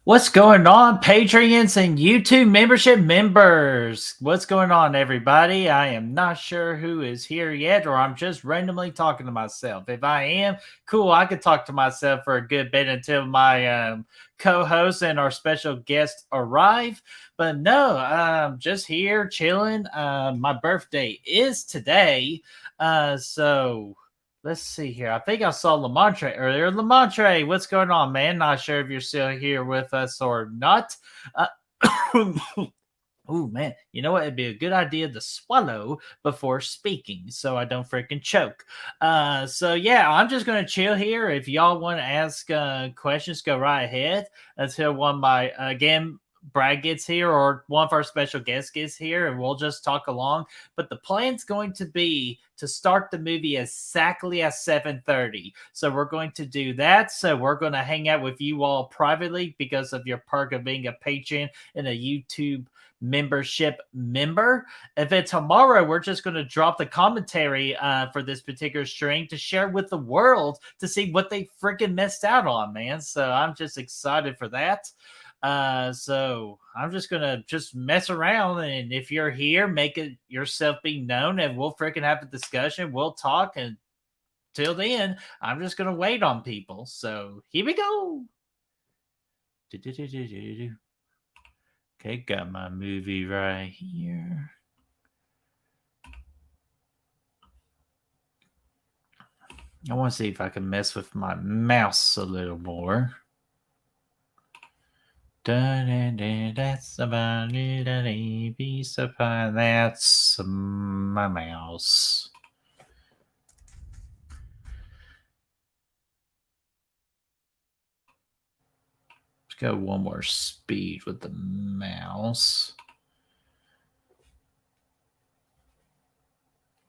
What's going on, Patreons and YouTube membership members? What's going on, everybody? I am not sure who is here yet, or I'm just randomly talking to myself. If I am, cool, I could talk to myself for a good bit until my co-host and our special guest arrive. But no, I'm just here chilling. My birthday is today, so let's see here. I think I saw Lamontre earlier. Lamontre, what's going on, man? Not sure if you're still here with us or not. Uh, Oh man, you know what? It'd be a good idea to swallow before speaking so I don't freaking choke. So yeah, I'm just gonna chill here. If y'all want to ask questions, go right ahead until one of my again Brad gets here or one of our special guests gets here, and we'll just talk along. But the plan's going to be to start the movie exactly at 7:30. So we're going to do that. So we're going to hang out with you all privately because of your perk of being a patron and a YouTube membership member. And then tomorrow, we're just going to drop the commentary for this particular stream to share with the world to see what they freaking missed out on, man. So I'm just excited for that. So I'm just gonna just mess around, and if you're here, make it yourself be known, and we'll freaking have a discussion. We'll talk, and till then, I'm just gonna wait on people. So here we go. Okay, got my movie right here. I want to see if I can mess with my mouse a little more. That's about it. Be surprised. That's my mouse. Let's go one more speed with the mouse.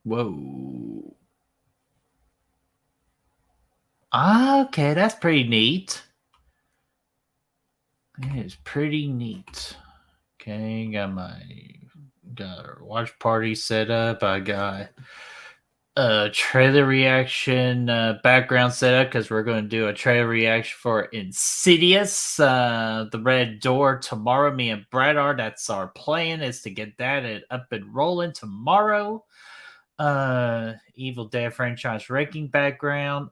Whoa. Okay, that's pretty neat. It is pretty neat. Okay, got our watch party set up. I got a trailer reaction background set up because we're going to do a trailer reaction for Insidious, the Red Door tomorrow. Me and Brad are. That's our plan, is to get that up and rolling tomorrow. Evil Dead franchise ranking background.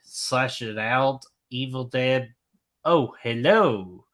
Slash it out. Evil Dead. Oh, hello.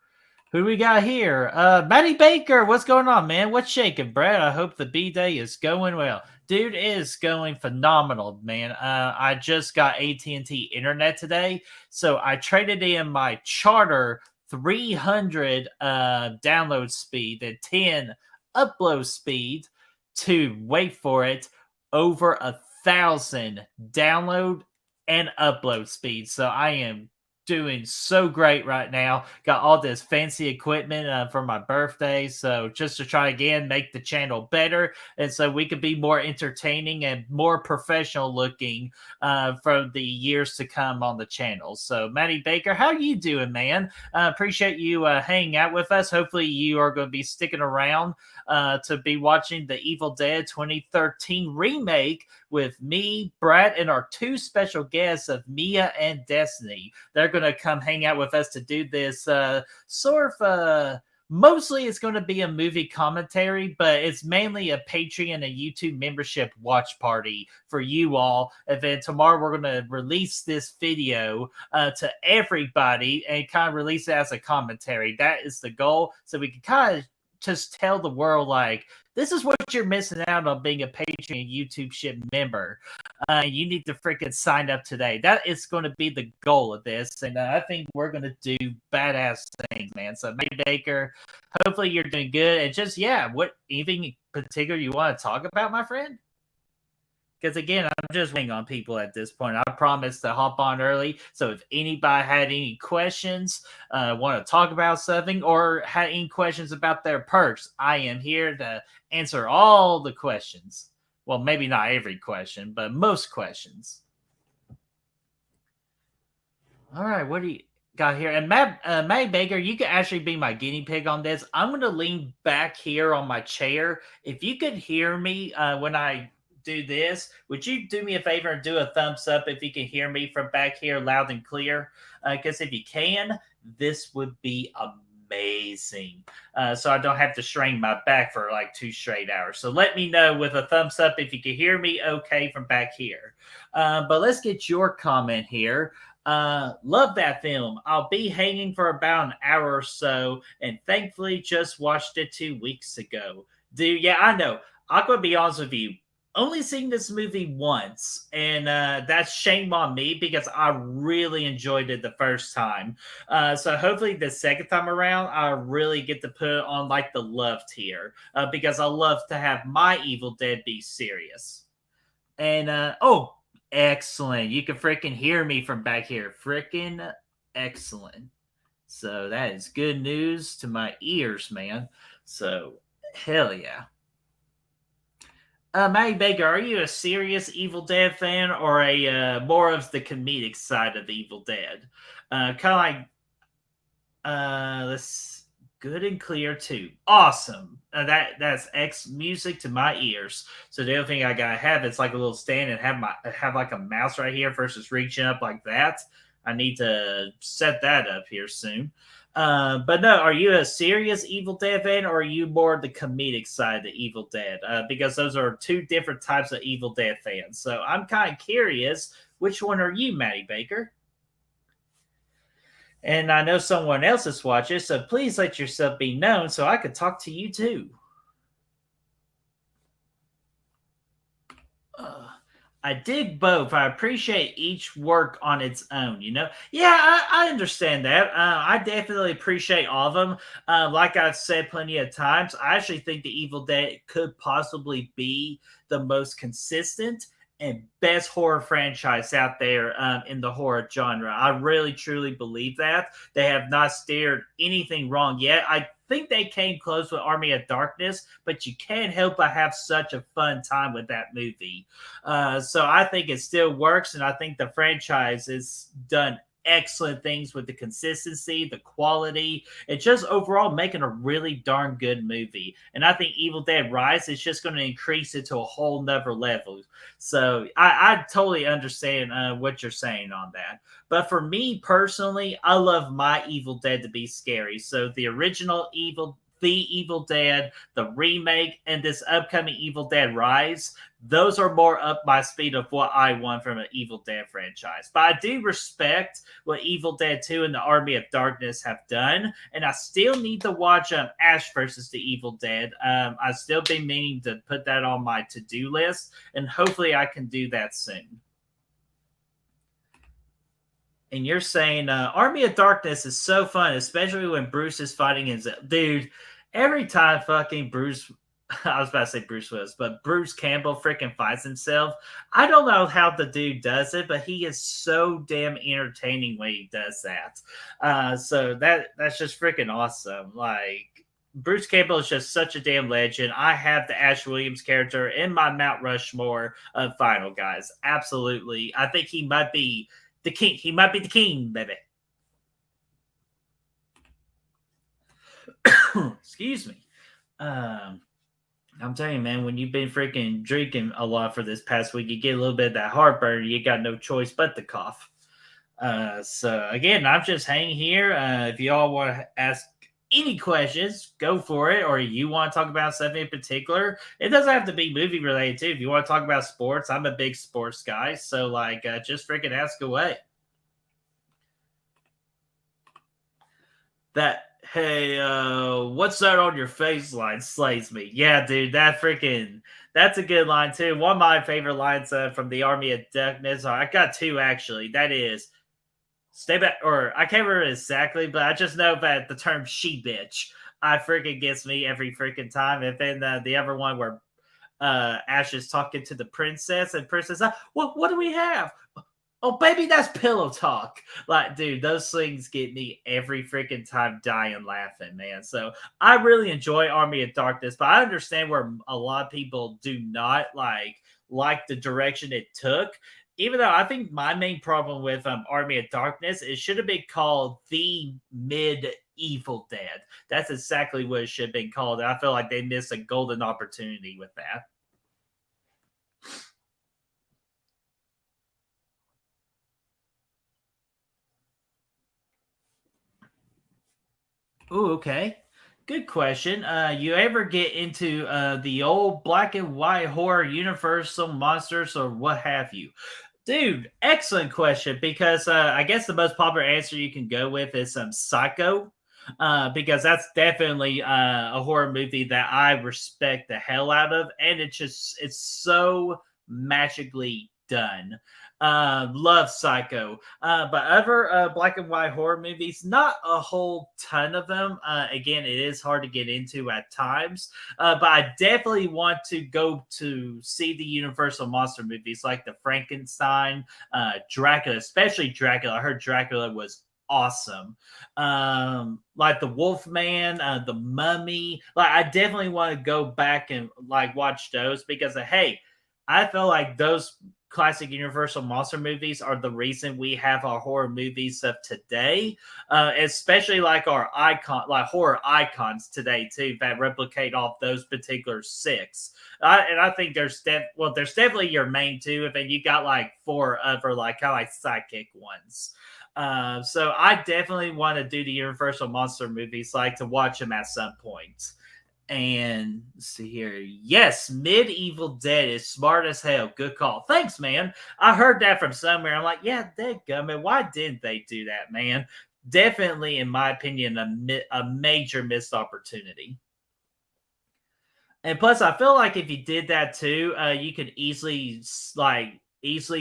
Who we got here? Matty Baker, what's going on, man? What's shaking, Brad? I hope the B-Day is going well. Dude, it is going phenomenal, man. I just got AT&T internet today, so I traded in my Charter 300 download speed and 10 upload speed to, wait for it, over 1,000 download and upload speed. So I am doing so great right now. Got all this fancy equipment for my birthday. So just to try again, make the channel better. And so we could be more entertaining and more professional looking for the years to come on the channel. So Matty Baker, how you doing, man? Appreciate you hanging out with us. Hopefully you are going to be sticking around to be watching the Evil Dead 2013 remake with me, Brad, and our two special guests of Mia and Destiny. They're going to come hang out with us to do this mostly it's going to be a movie commentary, but it's mainly a Patreon and YouTube membership watch party for you all. And then tomorrow we're going to release this video to everybody and kind of release it as a commentary. That is the goal. So we can kind of just tell the world, like, this is what you're missing out on being a Patreon YouTube ship member. You need to freaking sign up today. That is going to be the goal of this. And I think we're going to do badass things, man. So, Matty Baker, hopefully you're doing good. And just, yeah, what anything in particular you want to talk about, my friend? Because again, I'm just waiting on people at this point. I promised to hop on early. So if anybody had any questions, want to talk about something, or had any questions about their perks, I am here to answer all the questions. Well, maybe not every question, but most questions. All right, what do you got here? And Matt Baker, you could actually be my guinea pig on this. I'm going to lean back here on my chair. If you could hear me when I do this. Would you do me a favor and do a thumbs up if you can hear me from back here loud and clear? Because if you can, this would be amazing. So I don't have to strain my back for like 2 straight hours. So let me know with a thumbs up if you can hear me okay from back here. But let's get your comment here. Love that film. I'll be hanging for about an hour or so, and thankfully just watched it 2 weeks ago. Dude, yeah, I know. I'm gonna be honest with you. Only seen this movie once, and that's shame on me because I really enjoyed it the first time. So hopefully the second time around, I really get to put it on like the love tier because I love to have my Evil Dead be serious. And oh, excellent! You can freaking hear me from back here. Freaking excellent. So that is good news to my ears, man. So hell yeah. Matty Baker, are you a serious Evil Dead fan or a more of the comedic side of Evil Dead? Kind of like let's good and clear too. Awesome. That's X music to my ears. So the other thing I gotta have is like a little stand and have like a mouse right here versus reaching up like that. I need to set that up here soon. But no, are you a serious Evil Dead fan or are you more the comedic side of the Evil Dead? Because those are two different types of Evil Dead fans. So I'm kind of curious, which one are you, Matty Baker? And I know someone else is watching, so please let yourself be known so I could talk to you too. Uh, I dig both. I appreciate each work on its own, you know? Yeah, I understand that. I definitely appreciate all of them. Like I've said plenty of times, I actually think The Evil Dead could possibly be the most consistent and best horror franchise out there in the horror genre. I really truly believe that. They have not steered anything wrong yet. I think they came close with Army of Darkness, but you can't help but have such a fun time with that movie. So I think it still works, and I think the franchise has done excellent things with the consistency, the quality, and just overall making a really darn good movie. And I think Evil Dead Rise is just going to increase it to a whole nother level. So I totally understand what you're saying on that. But for me personally, I love my Evil Dead to be scary. So the original Evil Dead, the remake, and this upcoming Evil Dead Rise, those are more up my speed of what I want from an Evil Dead franchise. But I do respect what Evil Dead 2 and the Army of Darkness have done, and I still need to watch Ash versus the Evil Dead. I've still been meaning to put that on my to-do list, and hopefully I can do that soon. And you're saying Army of Darkness is so fun, especially when Bruce is fighting himself. Dude, every time fucking Bruce, I was about to say Bruce Willis, but Bruce Campbell freaking fights himself. I don't know how the dude does it, but he is so damn entertaining when he does that. So that's just freaking awesome. Like, Bruce Campbell is just such a damn legend. I have the Ash Williams character in my Mount Rushmore of Final Guys. Absolutely. I think he might be the king. He might be the king, baby. Excuse me. Um, I'm telling you, man, when you've been freaking drinking a lot for this past week, you get a little bit of that heartburn. You got no choice but to cough. So again, I'm just hanging here. If you all want to ask any questions, go for it. Or you want to talk about something in particular, it doesn't have to be movie related too. If you want to talk about sports, I'm a big sports guy. So like, just freaking ask away. That hey, what's that on your face line slays me. Yeah, dude, that's a good line too. One of my favorite lines from the Army of Darkness. I got two actually. That is stay back, or I can't remember exactly, but I just know that the term "she bitch" I freaking gets me every freaking time. And then the other one where Ash is talking to the princess, and princess, what do we have? Oh, baby, that's pillow talk. Like, dude, those things get me every freaking time dying laughing, man. So I really enjoy Army of Darkness, but I understand where a lot of people do not like the direction it took. Even though I think my main problem with Army of Darkness, it should have been called the Mid Evil Dead. That's exactly what it should have been called. And I feel like they missed a golden opportunity with that. Ooh, okay. Good question. You ever get into the old black and white horror universal monsters or what have you? Dude, excellent question because I guess the most popular answer you can go with is Psycho, because that's definitely a horror movie that I respect the hell out of, and it's so magically done. Love Psycho, but other black and white horror movies, not a whole ton of them. Again, it is hard to get into at times, but I definitely want to go to see the Universal monster movies like the Frankenstein, Dracula, especially Dracula. I heard Dracula was awesome. Like the Wolfman, the Mummy. Like I definitely want to go back and like watch those because hey, I feel like those classic Universal monster movies are the reason we have our horror movies of today, especially like our like horror icons today too, that replicate off those particular six. And I think there's definitely your main two, and then you got like four other like kind of like sidekick ones. So I definitely want to do the Universal monster movies, like to watch them at some point. And let's see here. Yes, Medieval Dead is smart as hell. Good call. Thanks, man. I heard that from somewhere. I'm like, yeah, dadgummit. Why didn't they do that, man? Definitely, in my opinion, a major missed opportunity. And plus, I feel like if you did that too, you could easily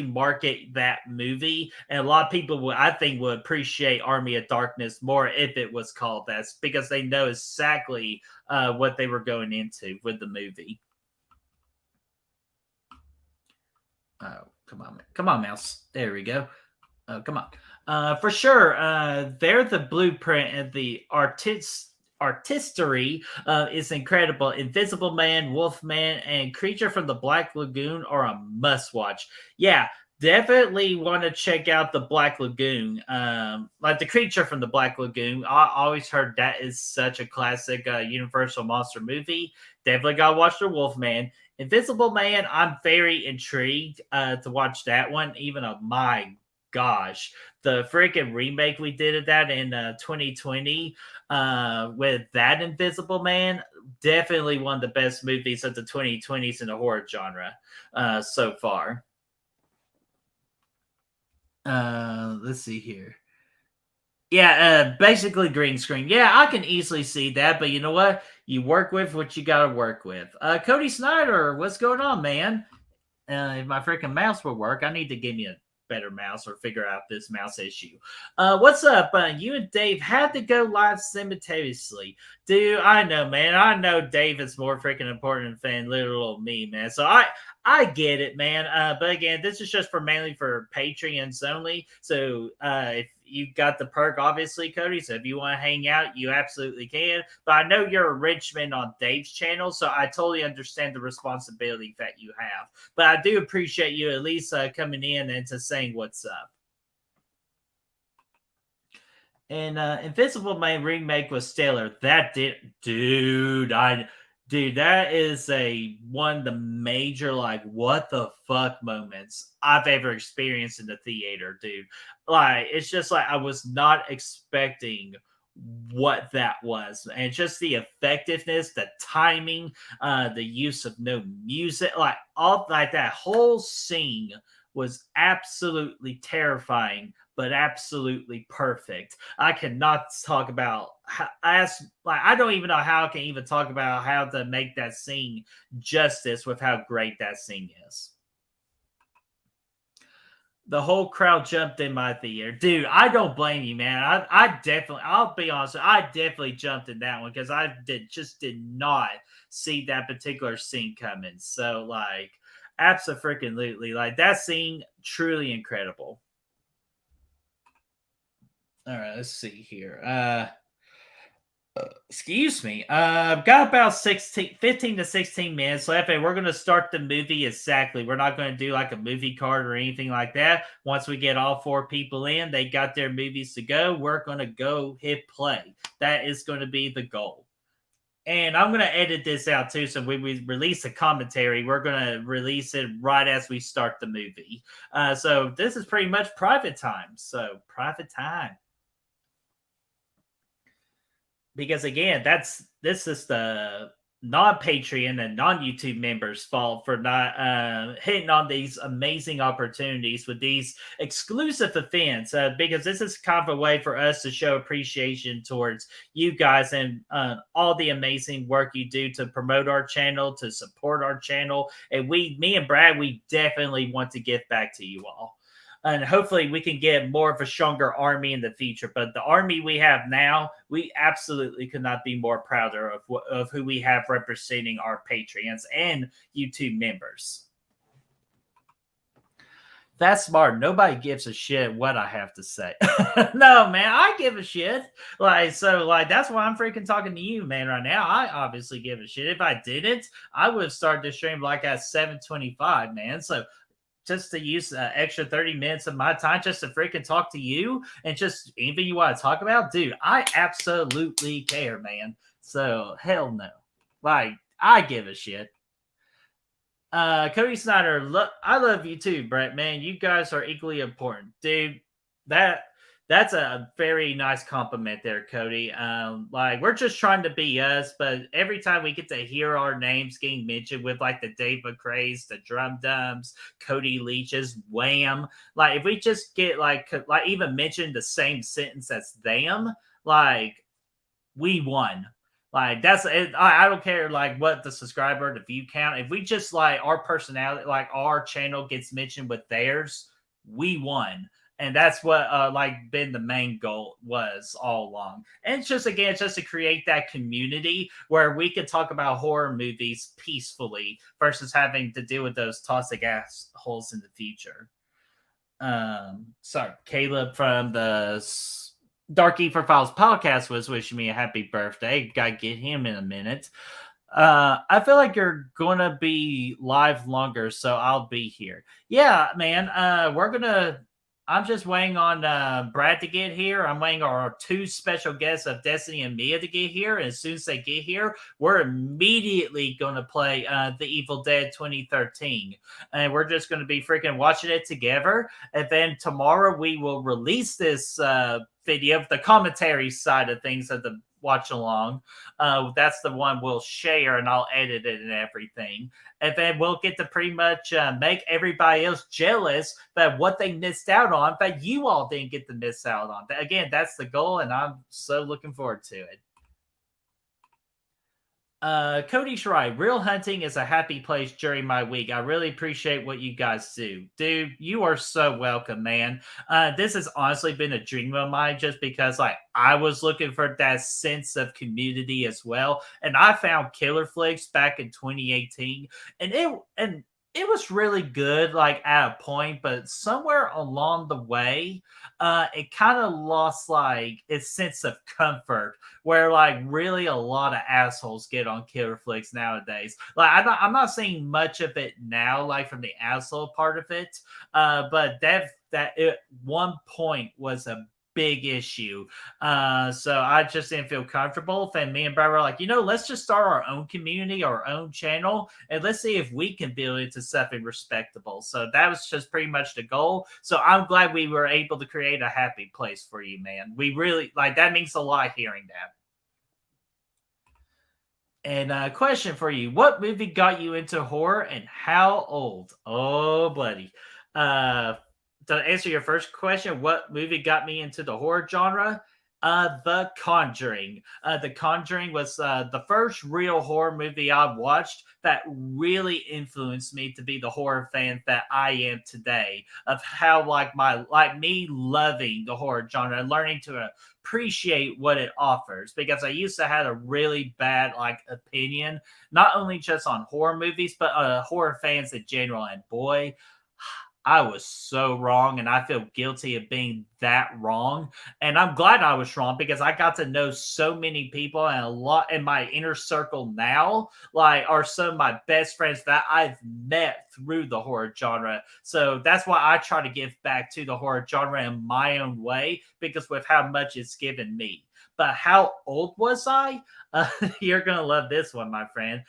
market that movie, and a lot of people would, I think, would appreciate Army of Darkness more if it was called that, because they know exactly what they were going into with the movie. Oh, come on, mouse. There we go. Oh, come on. For sure, they're the blueprint, and the artistry is incredible. Invisible Man, Wolfman, and Creature from the Black Lagoon are a must watch. Yeah, definitely want to check out the Black Lagoon. Like the Creature from the Black Lagoon. I always heard that is such a classic Universal monster movie. Definitely gotta watch the Wolfman. Invisible Man, I'm very intrigued to watch that one. Even a my gosh, the freaking remake we did of that in 2020 with that Invisible Man, definitely one of the best movies of the 2020s in the horror genre so far. Let's see here. Yeah, basically green screen. Yeah, I can easily see that, but you know what? You work with what you got to work with. Cody Snyder, what's going on, man? If my freaking mouse will work, I need to give me a better mouse or figure out this mouse issue. What's up? You and Dave had to go live simultaneously. Dude, I know, man. I know Dave is more freaking important than little me, man. So I get it, man. But again, this is just for mainly for Patreons only. So if you got the perk, obviously, Cody. So if you want to hang out, you absolutely can. But I know you're a Richmond on Dave's channel, so I totally understand the responsibility that you have. But I do appreciate you at least coming in and to saying what's up. And Invisible Man remake was stellar. That did, dude, that is a one of the major like what the fuck moments I've ever experienced in the theater, dude. Like it's just like I was not expecting what that was, and just the effectiveness, the timing, the use of no music, like all like that whole scene was absolutely terrifying but absolutely perfect. I cannot talk about as like I don't even know how I can even talk about how to make that scene justice with how great that scene is. The whole crowd jumped in my theater, dude. I don't blame you, man. I definitely, I'll be honest, I definitely jumped in that one because I did not see that particular scene coming. So like, absolutely, like that scene truly incredible. All right, let's see here. Excuse me. I've got about 15 to 16 minutes left, and we're going to start the movie exactly. We're not going to do like a movie card or anything like that. Once we get all four people in, they got their movies to go. We're going to go hit play. That is going to be the goal. And I'm going to edit this out too. So when we release a commentary, we're going to release it right as we start the movie. So this is pretty much private time. So private time. because again, this is the non-Patreon and non-YouTube members' fault for not hitting on these amazing opportunities with these exclusive events. Because this is kind of a way for us to show appreciation towards you guys and all the amazing work you do to promote our channel, to support our channel, and me and Brad, we definitely want to give back to you all, and hopefully we can get more of a stronger army in the future. But the army we have now, we absolutely could not be more prouder of who we have representing our Patreons and YouTube members. That's smart. Nobody gives a shit what I have to say. No, man, I give a shit. Like, that's why I'm freaking talking to you, man, right now. I obviously give a shit. If I didn't, I would have started the stream like at 7:25, man. So just to use an extra 30 minutes of my time just to freaking talk to you and just anything you want to talk about, dude, I absolutely care, man. So hell no. Like, I give a shit. Cody Snyder, look, I love you too, Brett, man. You guys are equally important. Dude, that that's a very nice compliment there, Cody. Like, we're just trying to be us, but every time we get to hear our names getting mentioned with like the Dave McCrae's, the Drum Dums, Cody Leach's, Wham, like if we just get like even mention the same sentence as them, like we won. Like that's it. I don't care like what the subscriber, the view count. If we just like our personality, like our channel gets mentioned with theirs, we won. And that's what like been the main goal was all along. And it's just again, it's just to create that community where we could talk about horror movies peacefully versus having to deal with those toxic assholes in the future. Sorry, Caleb from the Dark Ether Files podcast was wishing me a happy birthday. Gotta get him in a minute. I feel like you're gonna be live longer, so I'll be here. Yeah, man. I'm just waiting on Brad to get here. I'm waiting on our two special guests of Destiny and Mia to get here. And as soon as they get here, we're immediately going to play The Evil Dead 2013. And we're just going to be freaking watching it together. And then tomorrow we will release this video of the commentary side of things of the watch along. That's the one we'll share and I'll edit it and everything. And then we'll get to pretty much make everybody else jealous that what they missed out on, that you all didn't get to miss out on. Again, that's the goal, and I'm so looking forward to it. Cody Shry, real hunting is a happy place during my week. I really appreciate what you guys do. Dude, you are so welcome, man. This has honestly been a dream of mine just because like I was looking for that sense of community as well. And I found Killer Flicks back in 2018. And it was really good, like at a point, but somewhere along the way, it kind of lost like its sense of comfort where like really a lot of assholes get on Killer Flicks nowadays. Like I'm not seeing much of it now, like from the asshole part of it. But that at one point was a big issue. So I just didn't feel comfortable. And me and Brad were like, let's just start our own community, our own channel, and let's see if we can build it to something respectable. So that was just pretty much the goal. So I'm glad we were able to create a happy place for you, man. We really like that means a lot hearing that. And a question for you. What movie got you into horror and how old? Oh, buddy. To answer your first question, what movie got me into the horror genre? The Conjuring. The Conjuring was the first real horror movie I watched that really influenced me to be the horror fan that I am today. Of how like me loving the horror genre and learning to appreciate what it offers. Because I used to have a really bad like opinion, not only just on horror movies, but horror fans in general. And boy, I was so wrong, and I feel guilty of being that wrong. And I'm glad I was wrong because I got to know so many people, and a lot in my inner circle now, like, are some of my best friends that I've met through the horror genre. So that's why I try to give back to the horror genre in my own way, because with how much it's given me. But how old was I? You're gonna love this one, my friend.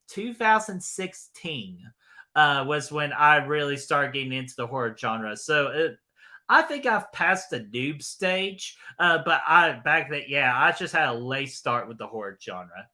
2016. Was when I really started getting into the horror genre. So I think I've passed the noob stage, but I back then, yeah, I just had a late start with the horror genre.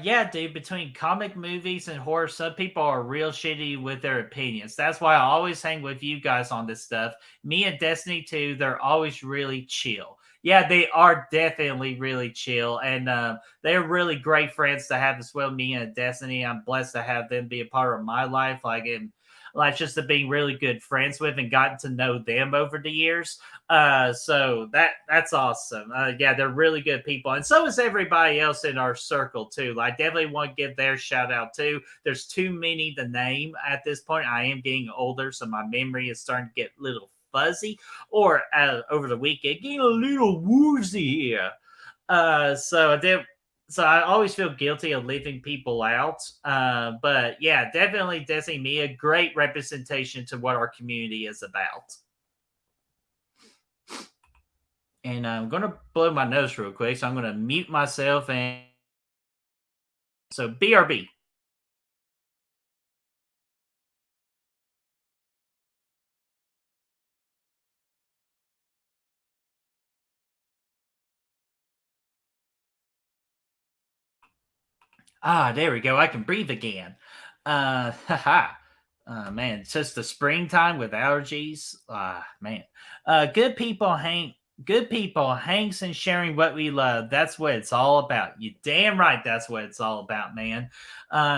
Yeah, dude, between comic movies and horror, some people are real shitty with their opinions. That's why I always hang with you guys on this stuff. Me and Destiny too, they're always really chill. Yeah, they are definitely really chill, and they're really great friends to have as well. Me and Destiny, I'm blessed to have them be a part of my life, like just to being really good friends with and gotten to know them over the years. So that's awesome. Yeah, they're really good people, and so is everybody else in our circle too. I definitely want to give their shout out too. There's too many to name at this point. I am getting older, so my memory is starting to get a little fuzzy. Or over the weekend, getting a little woozy here. So I did. So I always feel guilty of leaving people out. But yeah, definitely Desi me a great representation to what our community is about. And I'm gonna blow my nose real quick, so I'm gonna mute myself. And so BRB. Ah, there we go. I can breathe again. Haha. Man, it's just the springtime with allergies. Ah, man. Good people hang. Good people, hanks and sharing what we love. That's what it's all about. You damn right. That's what it's all about, man.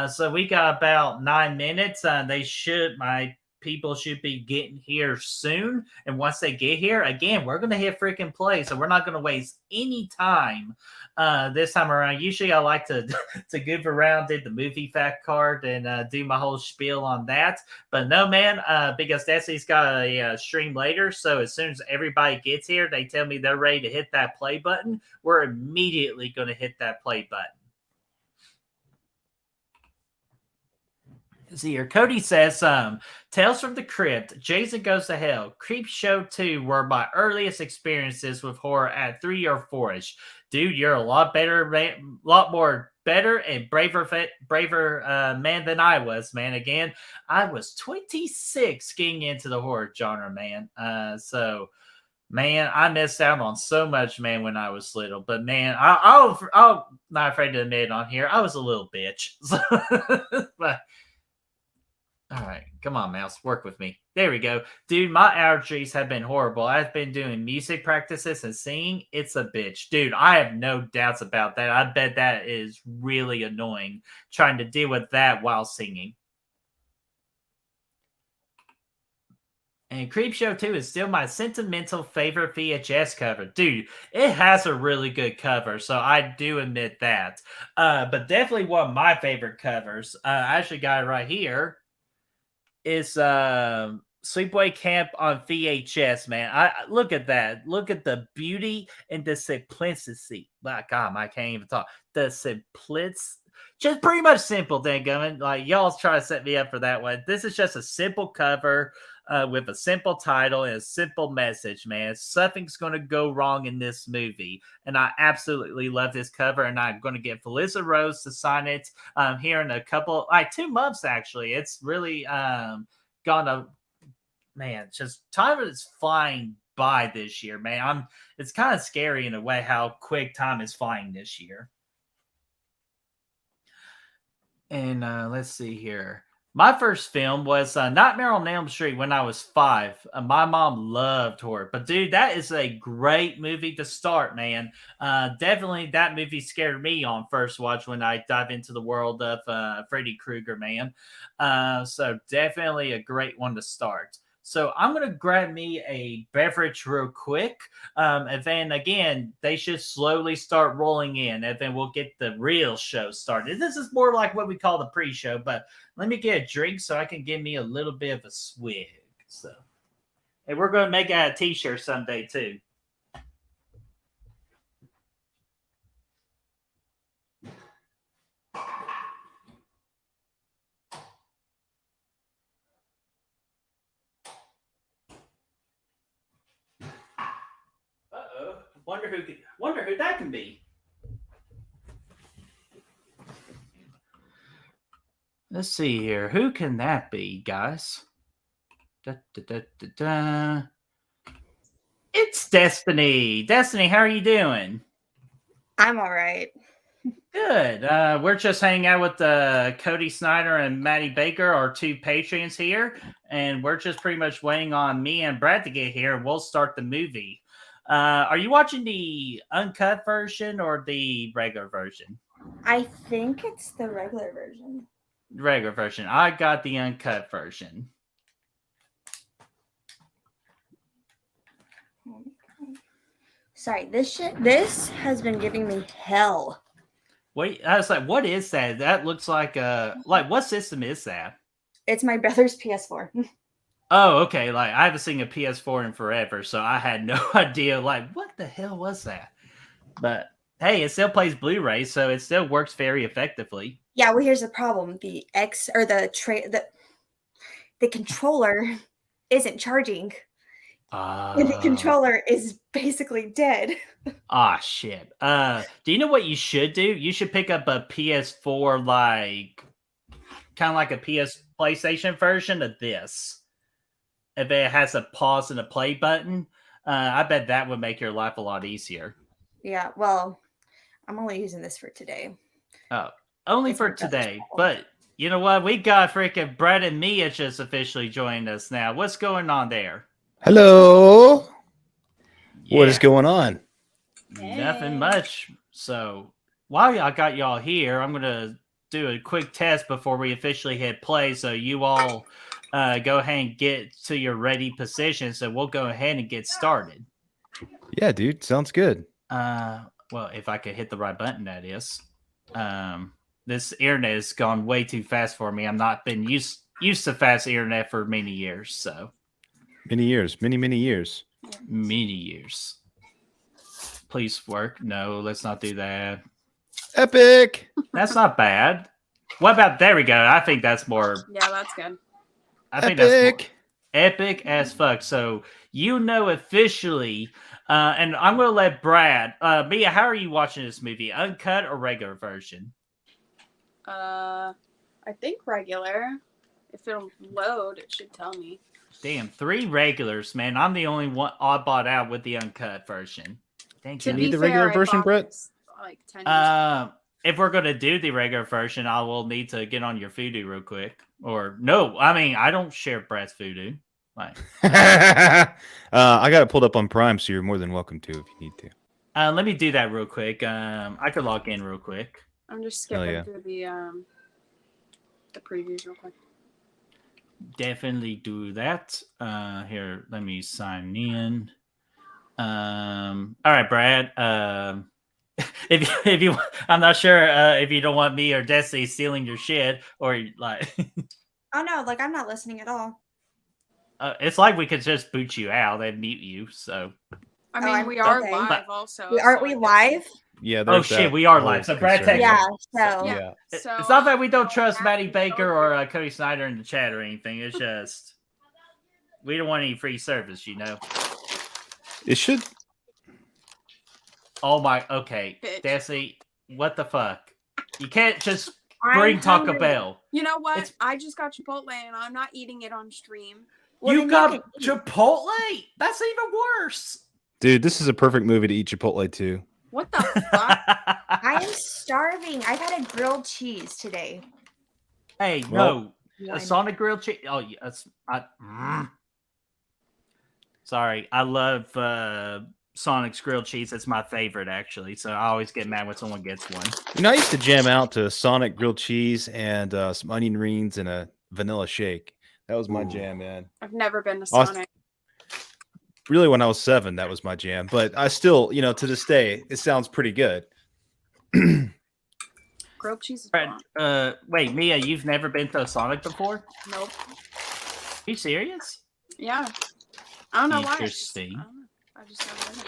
So we got about 9 minutes. They should. My people should be getting here soon. And once they get here, again, we're gonna hit freaking play. So we're not gonna waste any time this time around. Usually, I like to to goof around, did the movie fact card, and do my whole spiel on that. But no, man, because Destiny's got a stream later. So as soon as everybody gets here, they tell me they're ready to hit that play button. We're immediately going to hit that play button. See here, Cody says, Tales from the Crypt, Jason Goes to Hell, Creep Show 2 were my earliest experiences with horror at 3 or 4ish. Dude, you're a lot better, man, lot more better and braver man than I was, man. Again, I was 26 getting into the horror genre, man. Man, I missed out on so much, man, when I was little. But man, I'll not afraid to admit it on here, I was a little bitch. But all right, come on, mouse, work with me. There we go, dude. My allergies have been horrible. I've been doing music practices and singing. It's a bitch, dude. I have no doubts about that. I bet that is really annoying trying to deal with that while singing. And Creepshow 2 is still my sentimental favorite VHS cover. Dude, it has a really good cover, so I do admit that. But definitely one of my favorite covers. I actually got it right here is Sleepaway Camp on VHS, man. Look at that. Look at the beauty and the simplicity. My God, I can't even talk. The simplicity, just pretty much simple, dang like y'all try to set me up for that one. This is just a simple cover with a simple title and a simple message, man. Something's going to go wrong in this movie, and I absolutely love this cover. And I'm going to get Felissa Rose to sign it here in a couple, like 2 months actually. It's really gonna, man, just time is flying by this year, man. It's kind of scary in a way how quick time is flying this year. And let's see here. My first film was Nightmare on Elm Street when I was 5. My mom loved horror, but dude, that is a great movie to start, man. Definitely, that movie scared me on first watch when I dive into the world of Freddy Krueger, man. So definitely a great one to start. So I'm gonna grab me a beverage real quick, and then again, they should slowly start rolling in, and then we'll get the real show started. This is more like what we call the pre-show, but let me get a drink so I can give me a little bit of a swig. So, and we're going to make out a t-shirt someday too. Uh-oh. Wonder who that can be. Let's see here. Who can that be, guys? Da, da, da, da, da. It's Destiny. Destiny, how are you doing? I'm all right. Good. We're just hanging out with Cody Snyder and Maddie Baker, our two patrons here, and we're just pretty much waiting on me and Brad to get here, and we'll start the movie. Are you watching the uncut version or the regular version? I think it's the regular version. Regular version. I got the uncut version. Sorry, this has been giving me hell. Wait, I was like, what is that? That looks like what system is that? It's my brother's PS4. Oh, okay. Like I haven't seen a PS4 in forever, so I had no idea. Like, what the hell was that? But hey, it still plays Blu-ray, so it still works very effectively. Yeah, well, here's the problem: the the controller isn't charging, and the controller is basically dead. Ah, shit. Do you know what you should do? You should pick up a PS4, like kind of like a PlayStation version of this. If it has a pause and a play button, I bet that would make your life a lot easier. Yeah, well, I'm only using this for today. Oh, only for today. But you know what? We got freaking Brett and Mia just officially joined us now. What's going on there? Hello. Yeah. What is going on? Nothing much. So while I got y'all here, I'm going to do a quick test before we officially hit play. So you all go ahead and get to your ready position. So we'll go ahead and get started. Yeah, dude. Sounds good. Well, if I could hit the right button, that is. This internet has gone way too fast for me. I'm not been used to fast internet for many years. So many years. Please work. No, let's not do that. Epic. That's not bad. What about, there we go. I think that's more. Yeah, that's good. I think that's more epic as fuck. So, officially, and I'm going to let Brad, Mia, how are you watching this movie? Uncut or regular version? I think regular. If it'll load, it should tell me. Damn, 3 regulars, man. I'm the only one oddball out with the uncut version. Do you need the regular version, Brett? Like 10 years if we're going to do the regular version, I will need to get on your Voodoo real quick. Or, no, I mean, I don't share Brett's Voodoo. Like, I got it pulled up on Prime, so you're more than welcome to if you need to. Let me do that real quick. I could log in real quick. I'm just skipping through the previews real quick. Definitely do that. Here, let me sign in. All right, Brad. If you, I'm not sure if you don't want me or Destiny stealing your shit, or like. Oh no, like I'm not listening at all. It's like we could just boot you out and mute you. So. I mean, we are live also. Aren't we live? Yeah. Oh shit, we are live. So Brad, yeah. It's not that we don't trust Maddie Baker or Cody Snyder in the chat or anything. It's just we don't want any free service, you know. It should. Oh my. Okay, Desi, what the fuck? You can't just bring Taco Bell. You know what? I just got Chipotle and I'm not eating it on stream. Well, you got Chipotle? That's even worse. Dude, this is a perfect movie to eat Chipotle too. What the fuck? I am starving. I've had a grilled cheese today. Hey, no. A Sonic grilled cheese. Oh, yes. Sorry. I love Sonic's grilled cheese. It's my favorite, actually. So I always get mad when someone gets one. You know, I used to jam out to Sonic grilled cheese and some onion rings and a vanilla shake. That was my jam, man. I've never been to Sonic. Really, when I was 7, that was my jam. But I still, to this day, it sounds pretty good. Grilled cheese is bomb. Wait, Mia, you've never been to a Sonic before? Nope. Are you serious? Yeah. I don't know why. Interesting. I just never been.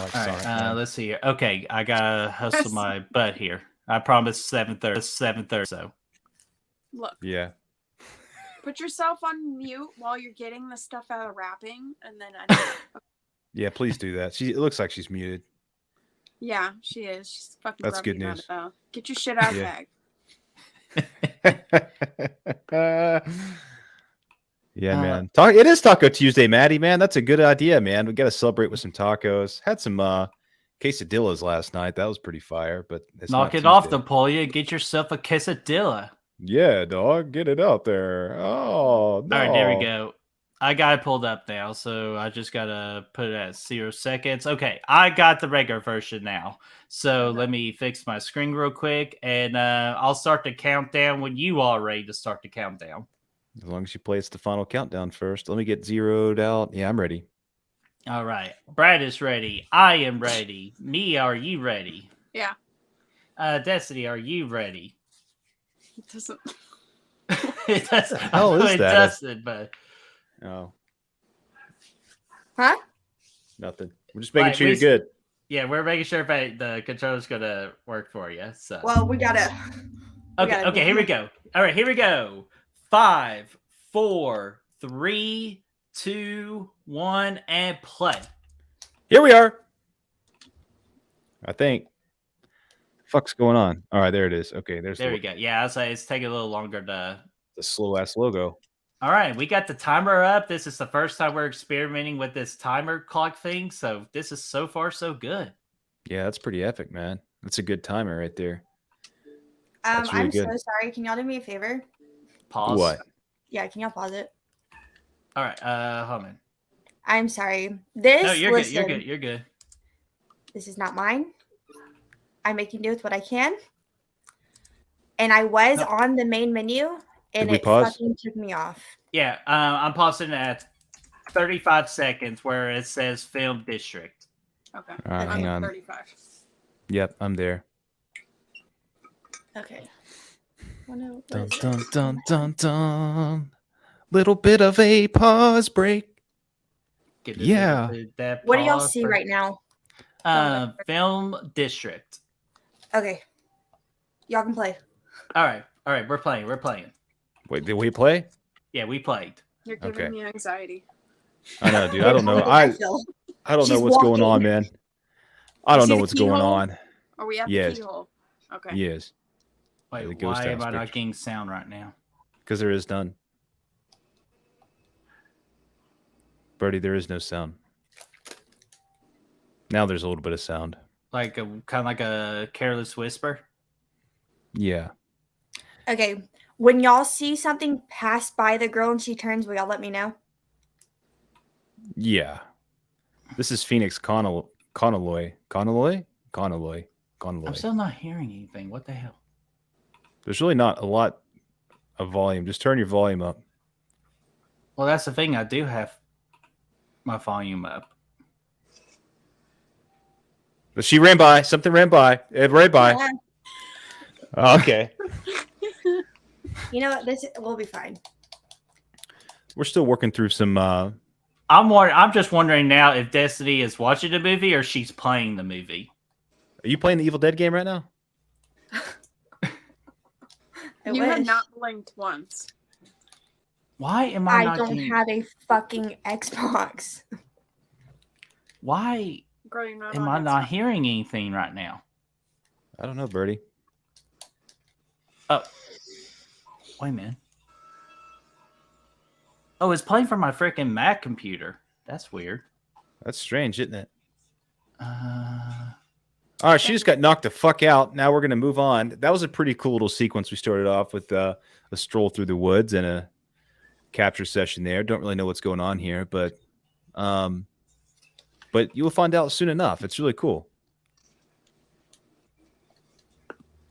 All right, let's see here. Okay, I gotta hustle my butt here. I promise 7:30. 7:30. So. Look. Yeah. Put yourself on mute while you're getting the stuff out of wrapping, and then Yeah, please do that. It looks like she's muted. Yeah, she is. She's fucking. That's good news. Get your shit out of the bag. Yeah, man. It is Taco Tuesday, Maddie, man. That's a good idea, man. We got to celebrate with some tacos. Had some quesadillas last night. That was pretty fire, but it's Knock not it off, Tuesday. Napoleon. Get yourself a quesadilla. Yeah, dog. Get it out there. Oh, no. All right, there we go. I got it pulled up now, so I just got to put it at 0 seconds. Okay, I got the regular version now. So let me fix my screen real quick, and I'll start the countdown when you are ready to start the countdown. As long as you play, it's the final countdown first. Let me get zeroed out. Yeah, I'm ready. All right. Brad is ready. I am ready. Me, are you ready? Yeah. Destiny, are you ready? It doesn't. It doesn't. hell is It that? doesn't, but Oh, Huh? nothing. We're just making Right, sure you're good. yeah, we're making sure if the controller's gonna work for you. So Well, we gotta. okay, here we go. All right, here we go. 5, 4, 3, 2, 1, and play. Here we are. I think. Fuck's going on? All right, there it is. Okay, there we go. Yeah, I'll say it's taking a little longer to. The slow ass logo. All right, we got the timer up. This is the first time we're experimenting with this timer clock thing, so this is so far so good. Yeah, that's pretty epic, man. That's a good timer right there. That's really I'm good. so sorry. Can y'all do me a favor? Pause. What? Yeah, can y'all pause it? All right, hold on. I'm sorry. This. No, you're listen, good. You're good. You're good. This is not mine. I'm making do with what I can. And I was on the main menu, and we it pause? fucking took me off. Yeah, I'm pausing at 35 seconds where it says film district. Okay. All right, I'm hang at on. 35. Yep, I'm there. Okay. Dun dun dun dun dun. Little bit of a pause break. Get Yeah. that What do y'all pause see for- right now? Film district. Okay. Y'all can play. All right, we're playing. Wait, did we play? Yeah, we played. You're giving Okay. me anxiety. I know, dude. I don't know. feel. I don't know She's what's going on, walking. man. I You don't see know the what's going keyhole? on. Are we at Yes. the keyhole? Okay. Yes, Wait, the ghost why am house I not picture. getting sound right now? Because there is none. Birdie, there is no sound. Now there's a little bit of sound. Like kind of like a careless whisper. Yeah. Okay. When y'all see something pass by the girl and she turns, will y'all let me know? Yeah. This is Phoenix Connolly. I'm still not hearing anything. What the hell? There's really not a lot of volume. Just turn your volume up. Well, that's the thing. I do have my volume up. But she ran by. Something ran by. It ran by. Yeah. Okay. You know what? This will be fine. We're still working through some. I'm just wondering now if Destiny is watching the movie or she's playing the movie. Are you playing the Evil Dead game right now? You have not blinked once. Why am I I not don't getting... have a fucking Xbox. Why Girl, you're not am on I not Xbox. hearing anything right now? I don't know, Birdie. Oh, wait a minute. Oh, it's playing from my freaking Mac computer. That's weird. That's strange, isn't it? All right, she just got knocked the fuck out. Now we're going to move on. That was a pretty cool little sequence. We started off with a stroll through the woods and a capture session there. Don't really know what's going on here, but you will find out soon enough. It's really cool.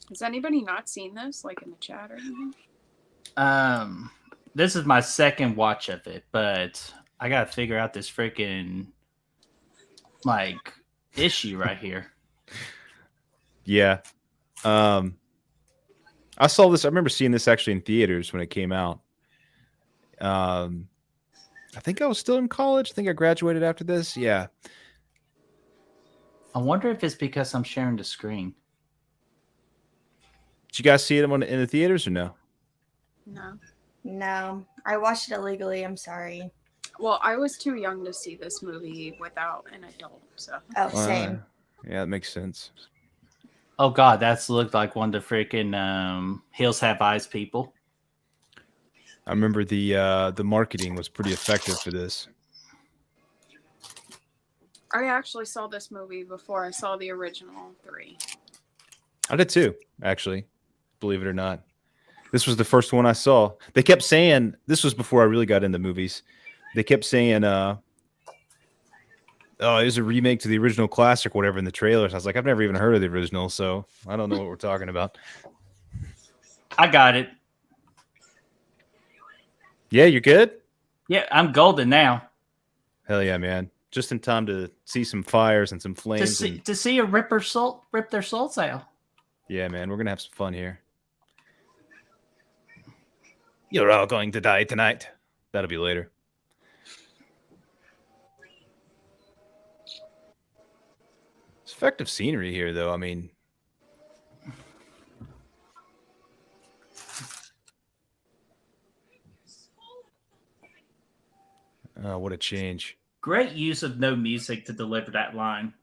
Has anybody not seen this, like in the chat or anything? This is my second watch of it, but I gotta figure out this freaking issue right here. Yeah. I saw this. I remember seeing this actually in theaters when it came out. I think I was still in college. I think I graduated after this. Yeah. I wonder if it's because I'm sharing the screen. Did you guys see it in the theaters or no? No. No, I watched it illegally. I'm sorry. Well, I was too young to see this movie without an adult, so. Oh, same. Yeah, that makes sense. Oh god, that's looked like one of the freaking Hills Have Eyes people. I remember the marketing was pretty effective for this. I actually saw this movie before I saw the original 3. I did too, actually. Believe it or not. This was the first one I saw. They kept saying, this was before I really got into movies. They kept saying, oh, it was a remake to the original classic, whatever, in the trailers. I was like, I've never even heard of the original, so I don't know what we're talking about. I got it. Yeah, you're good? Yeah, I'm golden now. Hell yeah, man. Just in time to see some fires and some flames. To see a rip their souls out. Yeah, man, we're going to have some fun here. You're all going to die tonight. That'll be later. It's effective scenery here, though. I mean, oh, what a change. Great use of no music to deliver that line.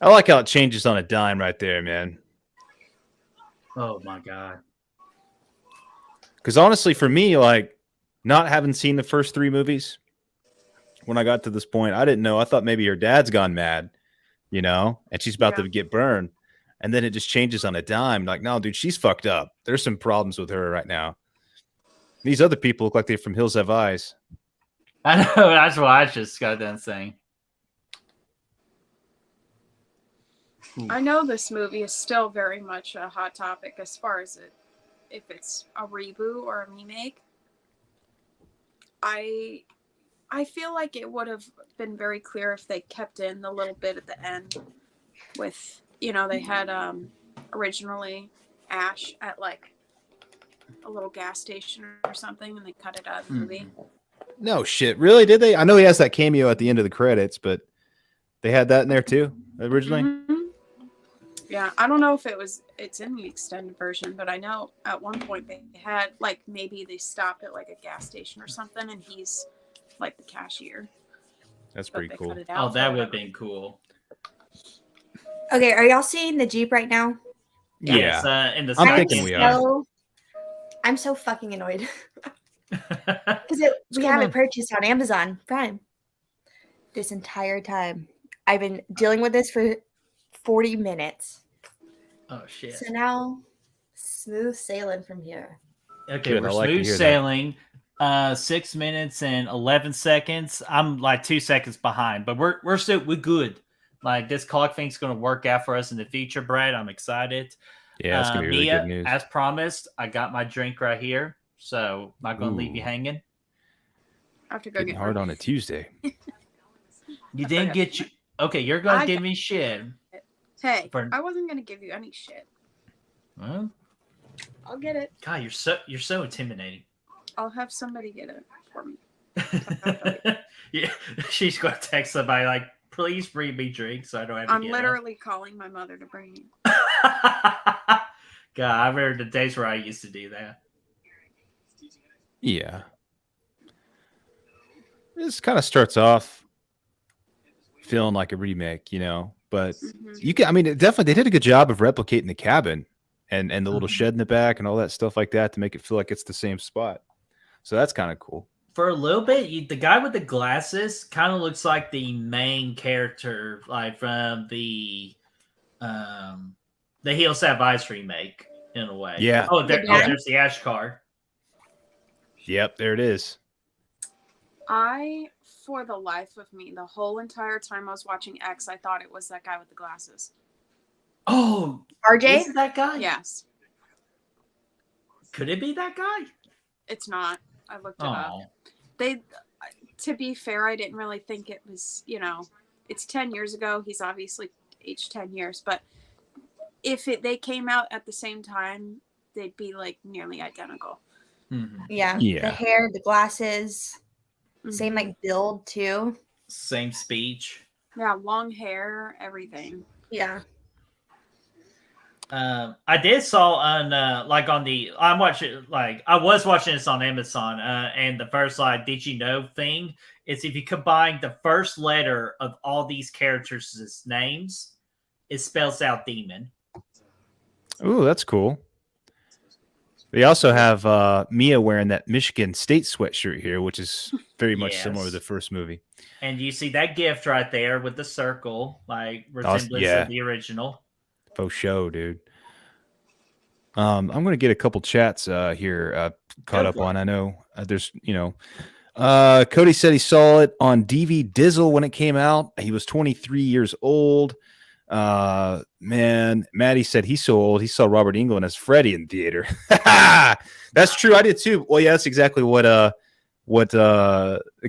I like how it changes on a dime right there, man. Oh my god. Because honestly, for me, like, not having seen the first 3 movies, when I got to this point, I didn't know. I thought maybe her dad's gone mad, and she's about to get burned. And then it just changes on a dime. Like, no, dude, she's fucked up. There's some problems with her right now. These other people look like they're from Hills Have Eyes. I know, that's what I just got done saying. I know this movie is still very much a hot topic as far as if it's a reboot or a remake. I feel like it would have been very clear if they kept in the little bit at the end with, they had originally Ash at like a little gas station or something, and they cut it out of the movie. No shit. Really? Did they? I know he has that cameo at the end of the credits, but they had that in there too originally? Mm-hmm. Yeah, I don't know if it's in the extended version, but I know at one point they had, like, maybe they stopped at like a gas station or something, and he's like the cashier. That's pretty cool. Oh, that would have been cool. Okay, are y'all seeing the Jeep right now? Yes, Yeah. in the I'm second thinking we are. I'm so fucking annoyed. Because we have it purchased on Amazon Prime. This entire time. I've been dealing with this for 40 minutes. Oh, shit. So now, smooth sailing from here. Okay, Good, we're I like to smooth hear that. sailing. 6 minutes and 11 seconds. I'm like 2 seconds behind, but we're good. Like, this clock thing's going to work out for us in the future, Brad. I'm excited. Yeah, it's going to be really Mia, good news. as promised, I got my drink right here, so I'm not going to leave you hanging. I have to go Getting get hard mine. on a Tuesday. You didn't get you. Okay, you're going to give me shit. Hey, I wasn't going to give you any shit. Well, I'll get it. God, you're so intimidating. I'll have somebody get it for me. Yeah, she's going to text somebody like, "Please bring me drinks so I don't have to I'm get literally calling my mother to bring you. God, I remember the days where I used to do that. Yeah. This kind of starts off feeling like a remake, but you can, I mean, they did a good job of replicating the cabin and the little shed in the back and all that stuff like that to make it feel like it's the same spot. So that's kind of cool. For a little bit, the guy with the glasses kind of looks like the main character, like from the Hills Have Eyes remake, in a way. Yeah. There's the Ash card. Yep, there it is. For the life of me, the whole entire time I was watching X, I thought it was that guy with the glasses. Oh, RJ? is it that guy? Yes. Could it be that guy? It's not. I looked it up. To be fair, I didn't really think it was, it's 10 years ago. He's obviously aged 10 years, but if they came out at the same time, they'd be like nearly identical. Mm-hmm. Yeah. The hair, the glasses, same like build too. Same speech. Yeah, long hair, everything. Yeah. I did saw on I was watching this on Amazon, and the first did you know thing is if you combine the first letter of all these characters' names, it spells out demon. Ooh, that's cool. They also have Mia wearing that Michigan State sweatshirt here, which is very much similar to Yes. the first movie. And you see that gift right there with the circle, like resemblance yeah. of the original. Faux show, dude. I'm going to get a couple chats here caught Go up for on. I know there's, Cody said he saw it on DV Dizzle when it came out. He was 23 years old. Man, Maddie said he's so old he saw Robert Englund as Freddy in theater. That's true. I did too. Well, yeah, that's exactly what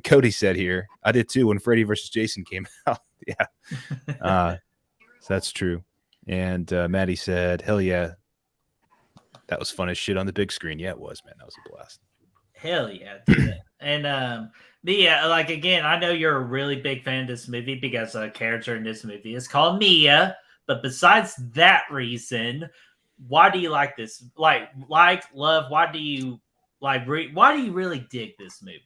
Cody said here. I did too when Freddy versus Jason came out. Yeah, so that's true. And Maddie said, "Hell yeah, that was fun as shit on the big screen." Yeah, it was, man. That was a blast. Hell yeah, dude. And Mia, like again, I know you're a really big fan of this movie because a character in this movie is called Mia. But besides that reason, why do you like this? Love? Why do you why do you really dig this movie?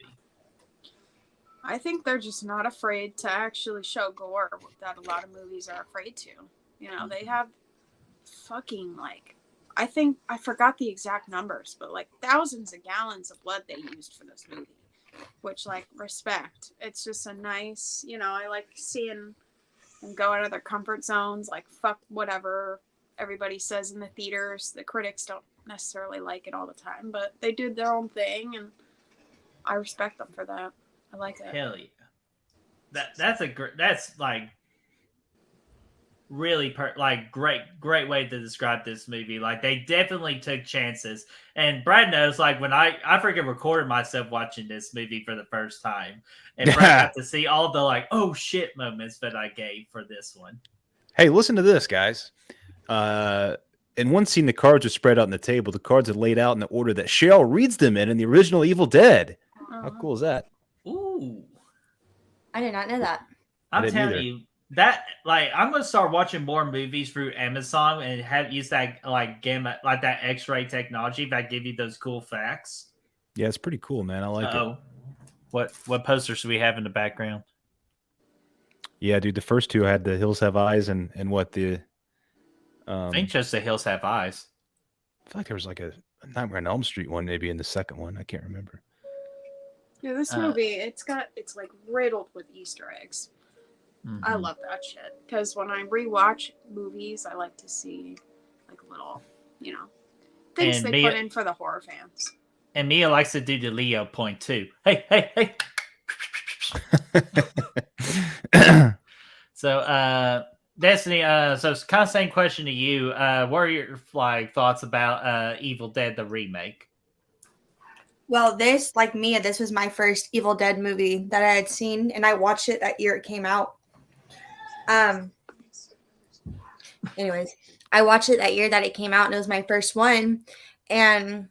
I think they're just not afraid to actually show gore that a lot of movies are afraid to. You know, they have fucking I think I forgot the exact numbers, but thousands of gallons of blood they used for this movie, which respect. It's just a nice, I like seeing them go out of their comfort zones, fuck whatever everybody says in the theaters. The critics don't necessarily like it all the time, but they did their own thing, and I respect them for that. I like it. Hell yeah. That's really great way to describe this movie. They definitely took chances, and Brad knows when I freaking recorded myself watching this movie for the first time, and Brad got to see all the oh shit moments that I gave for this one. Hey, listen to this, guys. In one scene, the cards are spread out on the table. The cards are laid out in the order that Cheryl reads them in the original Evil Dead. How cool is that? Ooh, I did not know that. I'm telling you that I'm gonna start watching more movies through Amazon and use that gamma that X-ray technology that give you those cool facts. Yeah, it's pretty cool, man. I like it. What posters do we have in the background? Yeah, dude, the first two had The Hills Have Eyes and what the I think just The Hills Have Eyes. I feel like there was a Nightmare on Elm Street one maybe in the second one. I can't remember. Yeah, this movie, it's riddled with Easter eggs. Mm-hmm. I love that shit. Because when I rewatch movies, I like to see little, things And they put in for the horror fans. And Mia likes to do the Leo point too. Hey. So Destiny, so it's kind of same question to you. What are your thoughts about Evil Dead the remake? Well, this, like Mia, this was my first Evil Dead movie that I had seen, and I watched it that year it came out. Anyways, I watched it that year that it came out, and it was my first one. And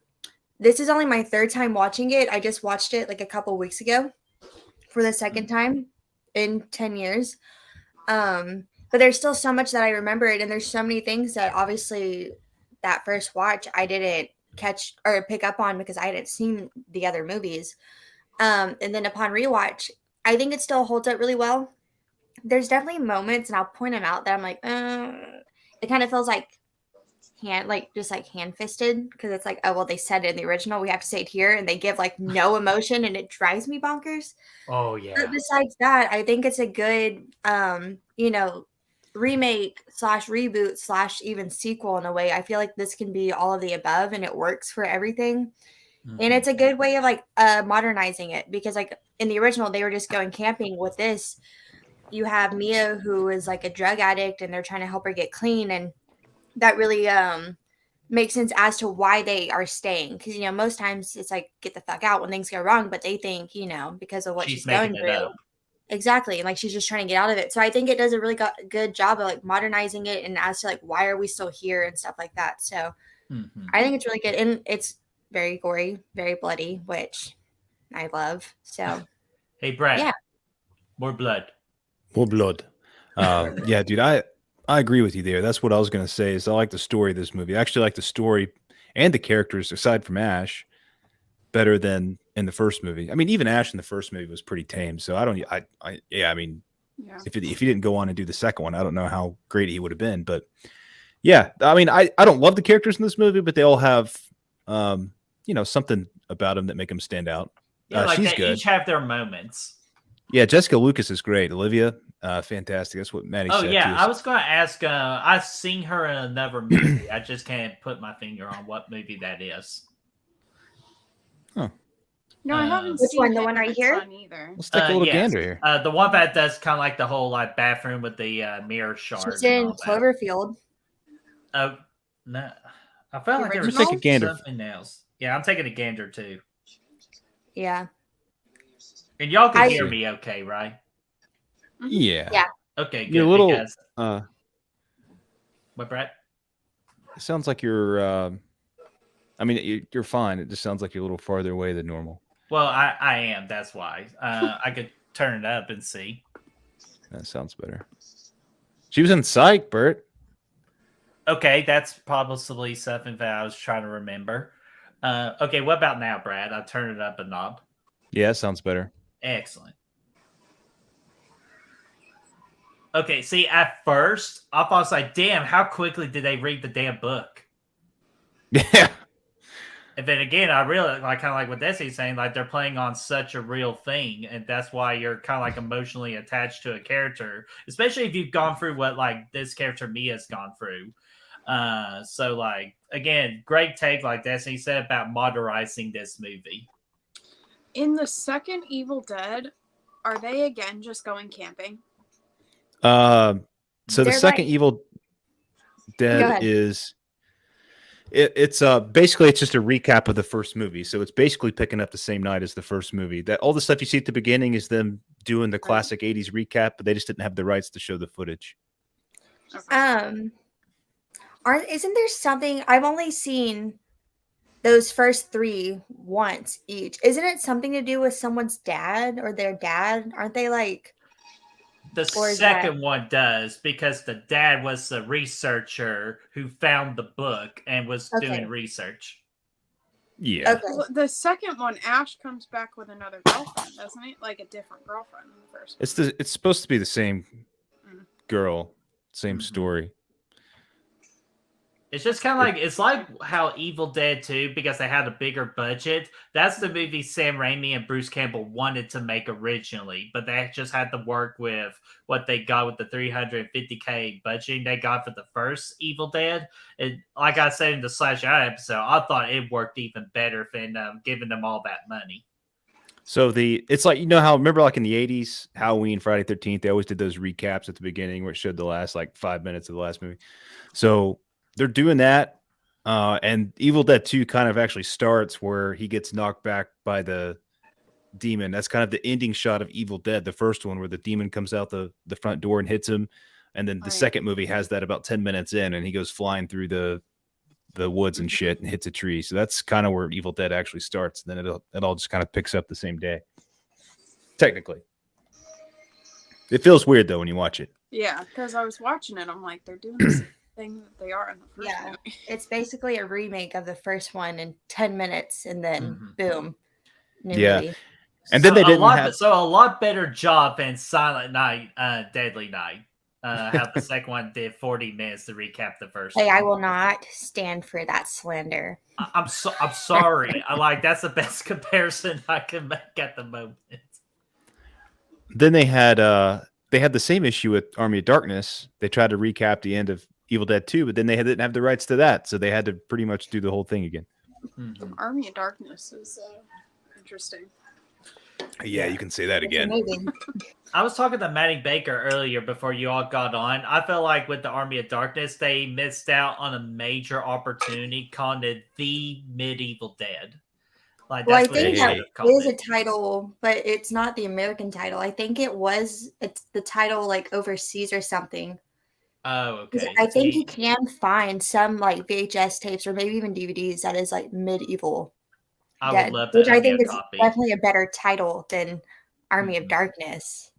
this is only my third time watching it. I just watched it a couple weeks ago for the second time in 10 years. But there's still so much that I remembered, and there's so many things that obviously that first watch I didn't catch or pick up on because I hadn't seen the other movies. And then upon rewatch, I think it still holds up really well. There's definitely moments, and I'll point them out, that I'm like, it kind of feels hand-fisted, because it's oh, well, they said it in the original, we have to say it here, and they give no emotion, and it drives me bonkers. Oh yeah. But besides that, I think it's a good remake / reboot / even sequel in a way. I feel like this can be all of the above, and it works for everything. Mm-hmm. And it's a good way of modernizing it, because in the original they were just going camping. With this, you have Mia, who is a drug addict, and they're trying to help her get clean, and that really makes sense as to why they are staying, because most times it's get the fuck out when things go wrong, but they think because of what she's going through. Exactly. And she's just trying to get out of it. So I think it does a really good job of modernizing it, and as to why are we still here and stuff like that. So I think it's really good, and it's very gory, very bloody, which I love. So hey Brad, yeah, more blood. Yeah, dude, I agree with you there. That's what I was gonna say. Is I like the story of this movie. I actually like the story and the characters, aside from Ash, better than in the first movie. I mean, even Ash in the first movie was pretty tame. So if he didn't go on and do the second one, I don't know how great he would have been. But yeah, I mean, I don't love the characters in this movie, but they all have Something about them that make them stand out. Yeah, like she's they good. each have their moments. Yeah, Jessica Lucas is great. Olivia, fantastic. That's what Maddie Oh said yeah, too. I was going to ask. I've seen her in another movie. I just can't put my finger on what movie that is. Huh. No, I haven't Which seen one? The him one and right a here? ton either. Let's take a little Yes. gander here. The one that does kind of like the whole like bathroom with the mirror shards. She's in and all that. Cloverfield. Oh no, I felt The like there was original? Take a gander. something else. Yeah, I'm taking a gander too. Yeah. And y'all can I- hear me, okay, right? Yeah. Yeah. Okay, good. You're a little. Because, what, Brett? It sounds like you're. I mean, you're fine. It just sounds like you're a little farther away than normal. Well, I am. That's why. I could turn it up and see. That sounds better. She was in Psych, Bert. Okay, that's probably something that I was trying to remember. Okay, what about now, Brad? I'll turn it up a knob. Yeah, that sounds better. Excellent. Okay, see, at first, I thought I was like, damn, how quickly did they read the damn book? Yeah. And then again, I really like kind of like what Desi's saying, like they're playing on such a real thing, and that's why you're kind of like emotionally attached to a character, especially if you've gone through what like this character Mia's gone through. So like again, great take, like Desi said about modernizing this movie. In the second Evil Dead, are they again just going camping? So the They're second like- Evil Go Dead ahead. is it's basically it's just a recap of the first movie. So it's basically picking up the same night as the first movie. That all the stuff you see at the beginning is them doing the classic 80s recap, but they just didn't have the rights to show the footage. Okay. Isn't there something I've only seen those first three once each? Isn't it something to do with someone's dad or their dad? Aren't they like The Or is second one does because the dad was the researcher who found the book and was Okay. doing research. Yeah. okay? Well, the second one, Ash comes back with another girlfriend, doesn't he? Like a different girlfriend in the first one. It's supposed to be the same girl, same Mhm. story. It's just kind of like it's like how Evil Dead 2, because they had a bigger budget. That's the movie Sam Raimi and Bruce Campbell wanted to make originally, but they just had to work with what they got with the $350K budgeting they got for the first Evil Dead. And like I said in the Slash Out episode, I thought it worked even better than giving them all that money. So it's like, how remember like in the 80s, Halloween, Friday 13th, they always did those recaps at the beginning where it showed the last like 5 minutes of the last movie. So they're doing that. And Evil Dead 2 kind of actually starts where he gets knocked back by the demon. That's kind of the ending shot of Evil Dead, the first one, where the demon comes out the front door and hits him. And then the second movie has that about 10 minutes in, and he goes flying through the woods and shit and hits a tree. So that's kind of where Evil Dead actually starts. And then it all just kind of picks up the same day. Technically. It feels weird though when you watch it. Yeah, because I was watching it, I'm like, they're doing the same thing that they are in the first Yeah. one. It's basically a remake of the first one in 10 minutes, and then boom, new Yeah. movie. And then they didn't have a lot better job than Silent Night, Deadly Night. How the second one did 40 minutes to recap the first Hey, one. I will not stand for that slander. I'm sorry. That's the best comparison I can make at the moment. Then they had the same issue with Army of Darkness. They tried to recap the end of Evil Dead 2, but then they didn't have the rights to that, so they had to pretty much do the whole thing again. Mm-hmm. Army of Darkness is interesting. Yeah, you can say that again. I was talking to Maddie Baker earlier before you all got on. I feel like with the Army of Darkness, they missed out on a major opportunity calling it The Medieval Dead. Like, Well, I that's what they think should that have called is a it. title, but it's not the American title. I think it's the title like overseas or something. Oh, 'Cause okay. I think you can find some like VHS tapes or maybe even DVDs that is like medieval I Dead, would love to which I own me think a is copy. definitely a better title than Army of Darkness.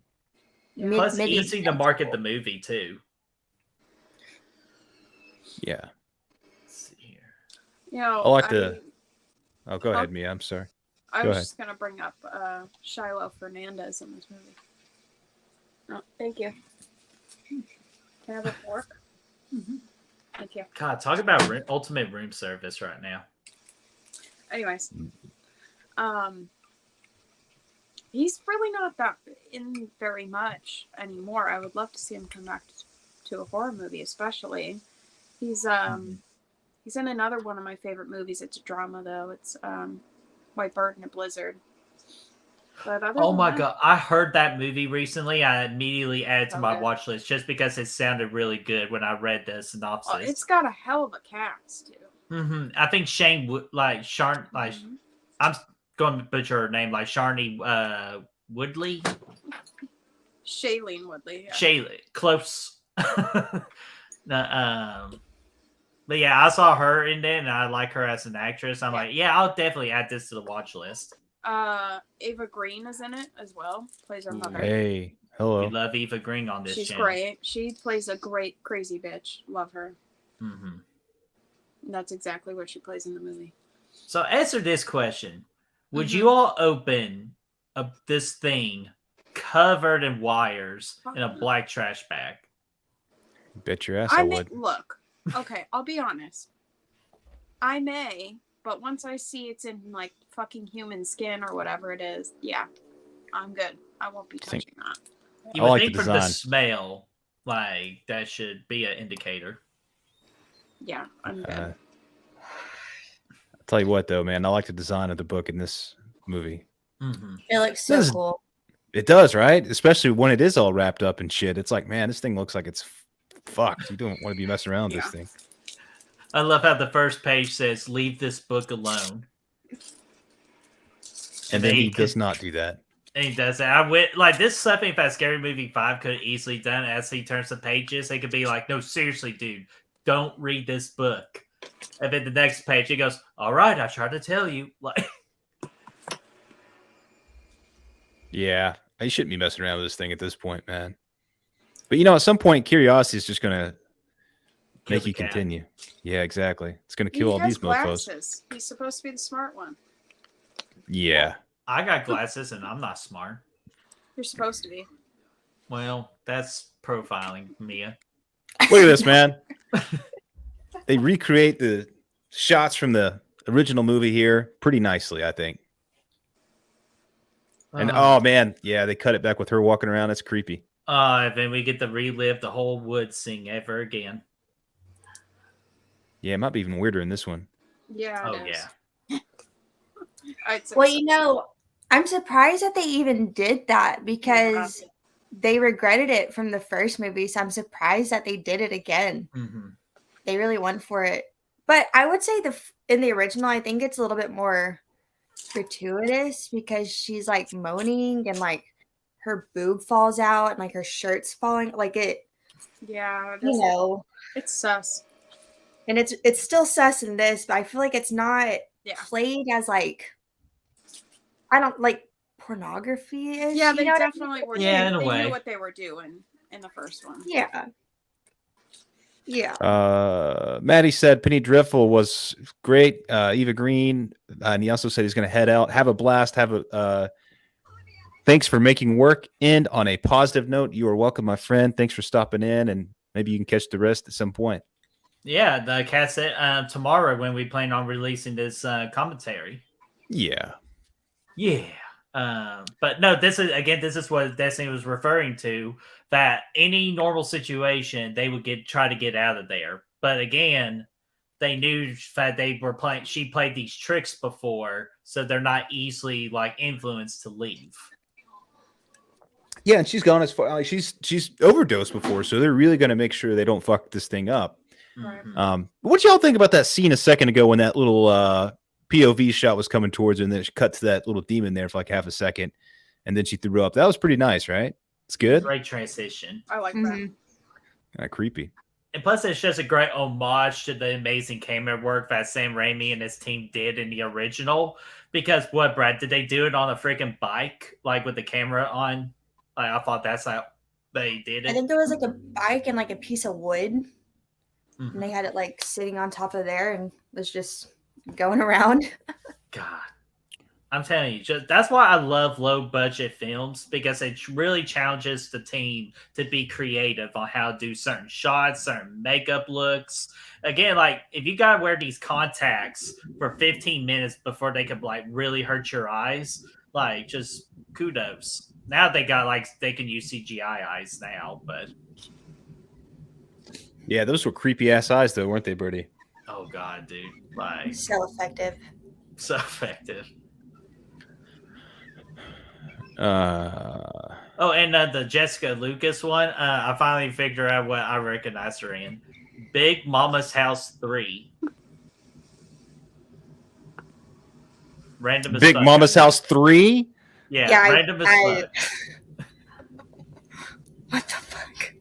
Plus, Medieval easy to market the movie, too. Yeah. Let's see here. You know, I like to. Oh, go ahead, Mia. I'm sorry. I Go was ahead. just going to bring up Shiloh Fernandez in this movie. Oh, thank you. Can I have a fork? Thank you. God, talk about ultimate room service right now. Anyways, he's really not that in very much anymore. I would love to see him come back to a horror movie, especially. He's in another one of my favorite movies. It's a drama though. It's White Bird in a Blizzard. But oh my god, I heard that movie recently. I immediately added to my Okay. watch list just because it sounded really good when I read the synopsis. Oh, it's got a hell of a cast too. I think Shane would I'm going to butcher her name, like Sharni Woodley. Shailene Woodley. Yeah. Shailene, close. But yeah, I saw her in there, and I like her as an actress. I'm like, yeah, I'll definitely add this to the watch list. Ava Green is in it as well. Plays her mother. Hey, hello. We love Eva Green on this She's channel. great. She plays a great crazy bitch. Love her. Mm-hmm. And that's exactly what she plays in the movie. So answer this question. Would you all open this thing covered in wires in a black trash bag? Bet your ass I would. Look, okay, I'll be honest. I may, but once I see it's in like fucking human skin or whatever it is, yeah, I'm good. I won't be touching that. You would think from the smell, like that should be an indicator. Yeah, I'm good. I'll tell you what, though, man, I like the design of the book in this movie. Mm-hmm. It looks so cool. It does, right? Especially when it is all wrapped up and shit. It's like, man, this thing looks like it's fucked. You don't want to be messing around with this thing. I love how the first page says, "Leave this book alone." And then he does not do that. And he does that. I went like this. Something that Scary Movie 5 could have easily done. As he turns the pages, they could be like, "No, seriously, dude, don't read this book." And then the next page, he goes, "All right, I tried to tell you." Like, yeah, you shouldn't be messing around with this thing at this point, man. But at some point, curiosity is just gonna make you continue. Yeah, exactly. It's gonna kill all these mofos. He's supposed to be the smart one. Yeah. I got glasses and I'm not smart. You're supposed to be. Well, that's profiling, Mia. Look at this, man. They recreate the shots from the original movie here pretty nicely, I think. And oh man, yeah, they cut it back with her walking around. It's creepy. Then we get to relive the whole wood scene ever again. Yeah, it might be even weirder in this one. Yeah. Oh yeah. Well, I'm surprised that they even did that because they regretted it from the first movie. So I'm surprised that they did it again. Mm-hmm. They really went for it. But I would say in the original, I think it's a little bit more gratuitous because she's like moaning and like her boob falls out and like her shirt's falling. Like it. Yeah. It's sus. And it's still sus in this, but I feel like it's not played as like, I don't like pornography. Yeah, they definitely were. Yeah, in a way. They knew what they were doing in the first one. Yeah. Yeah. Maddie said Penny Dreadful was great. Eva Green, and he also said he's going to head out, have a blast, thanks for making work end on a positive note. You are welcome, my friend. Thanks for stopping in, and maybe you can catch the rest at some point. Yeah, the cat said tomorrow when we plan on releasing this commentary. Yeah. But no, this is what Destiny was referring to, that any normal situation they would try to get out of there. But again, they knew that she played these tricks before, so they're not easily like influenced to leave. Yeah, and she's gone as far like she's overdosed before, so they're really going to make sure they don't fuck this thing up. Mm-hmm. What y'all think about that scene a second ago when that little POV shot was coming towards her, and then she cut to that little demon there for like half a second, and then she threw up? That was pretty nice, right? It's good. Great transition. I like that. Kind of creepy. And plus, it's just a great homage to the amazing camera work that Sam Raimi and his team did in the original. Because what, Brad, did they do it on a freaking bike, like with the camera on? Like, I thought that's how they did it. I think there was like a bike and like a piece of wood. Mm-hmm. And they had it like sitting on top of there and was just going around. God. I'm telling you, just that's why I love low budget films because it really challenges the team to be creative on how to do certain shots, certain makeup looks. Again, like if you gotta wear these contacts for 15 minutes before they could like really hurt your eyes, like just kudos. Now they got like they can use CGI eyes now, but Yeah, those were creepy ass eyes though, weren't they, Birdie? oh god, dude, like So effective. so effective. Oh, and the Jessica Lucas one, I finally figured out what I recognize her in. Big Mama's House 3. Random as Big fuck. Mama's House 3? Yeah, random as fuck. What the fuck?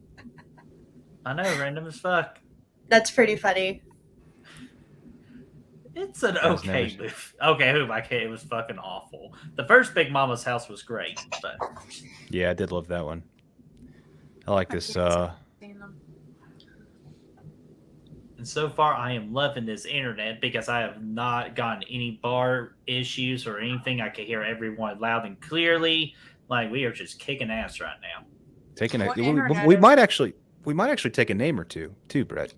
I know, random as fuck. That's pretty funny. It's an okay movie. Okay, who am I kidding? It was fucking awful. The first Big Mama's House was great, but Yeah, I did love that one. I like this. and so far, I am loving this internet because I have not gotten any bar issues or anything. I can hear everyone loud and clearly. Like we are just kicking ass right now. Taking What a, internet we is might actually take a name or two too, Brett.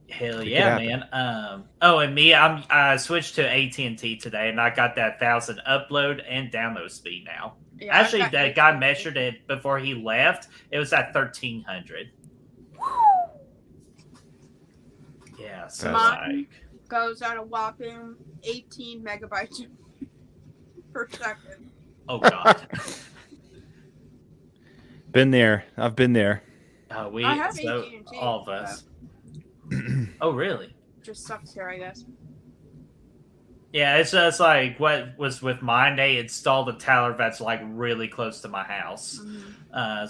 Hell It could yeah, happen. man. Oh, and me, I switched to AT&T today, and I got that 1,000 upload and download speed now. Yeah, Actually, I've got that guy AT&T. measured it before he left. It was at 1,300. Yeah, so Mine like, goes at a whopping 18 megabytes per second. oh god, Been there. I've been there. we I have so AT&T, all of us. Oh really? Just sucks here, I guess. Yeah, it's just like what was with mine. They installed a tower that's like really close to my house.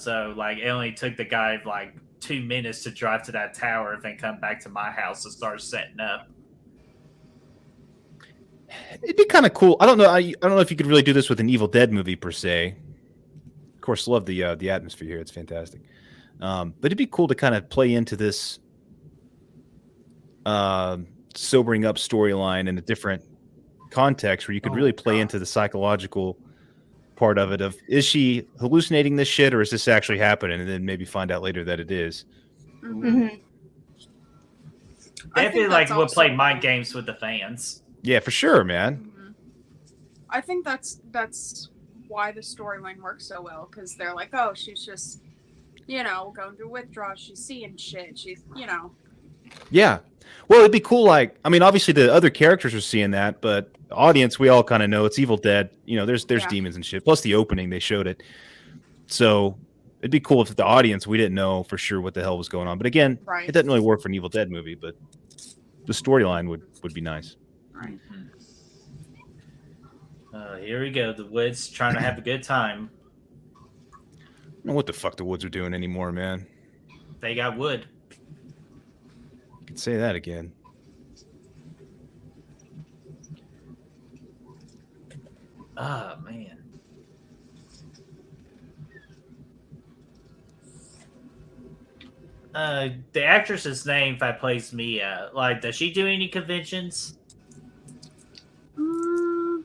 So like it only took the guy like 2 minutes to drive to that tower and then come back to my house to start setting up. It'd be kind of cool. I don't know. I don't know if you could really do this with an Evil Dead movie per se. Of course, love the atmosphere here. It's fantastic. But it'd be cool to kind of play into this sobering up storyline in a different context where you could really play into the psychological part of it. Of is she hallucinating this shit or is this actually happening? And then maybe find out later that it is. Definitely like we'll play mind games with the fans. Yeah, for sure, man. I think that's why the storyline works so well, because they're like, oh, she's just, going through withdrawal. She's seeing shit. She's, Yeah. Well, it'd be cool. Like, I mean, obviously the other characters are seeing that, but the audience, we all kind of know it's Evil Dead. There's demons and shit. Plus the opening, they showed it. So it'd be cool if the audience, we didn't know for sure what the hell was going on. But again, It doesn't really work for an Evil Dead movie, but the storyline would be nice. Right. Here we go. The Woods trying to have a good time. I don't know what the fuck the Woods are doing anymore, man. They got wood. You could say that again. Oh, man. The actress's name that plays Mia, like, does she do any conventions?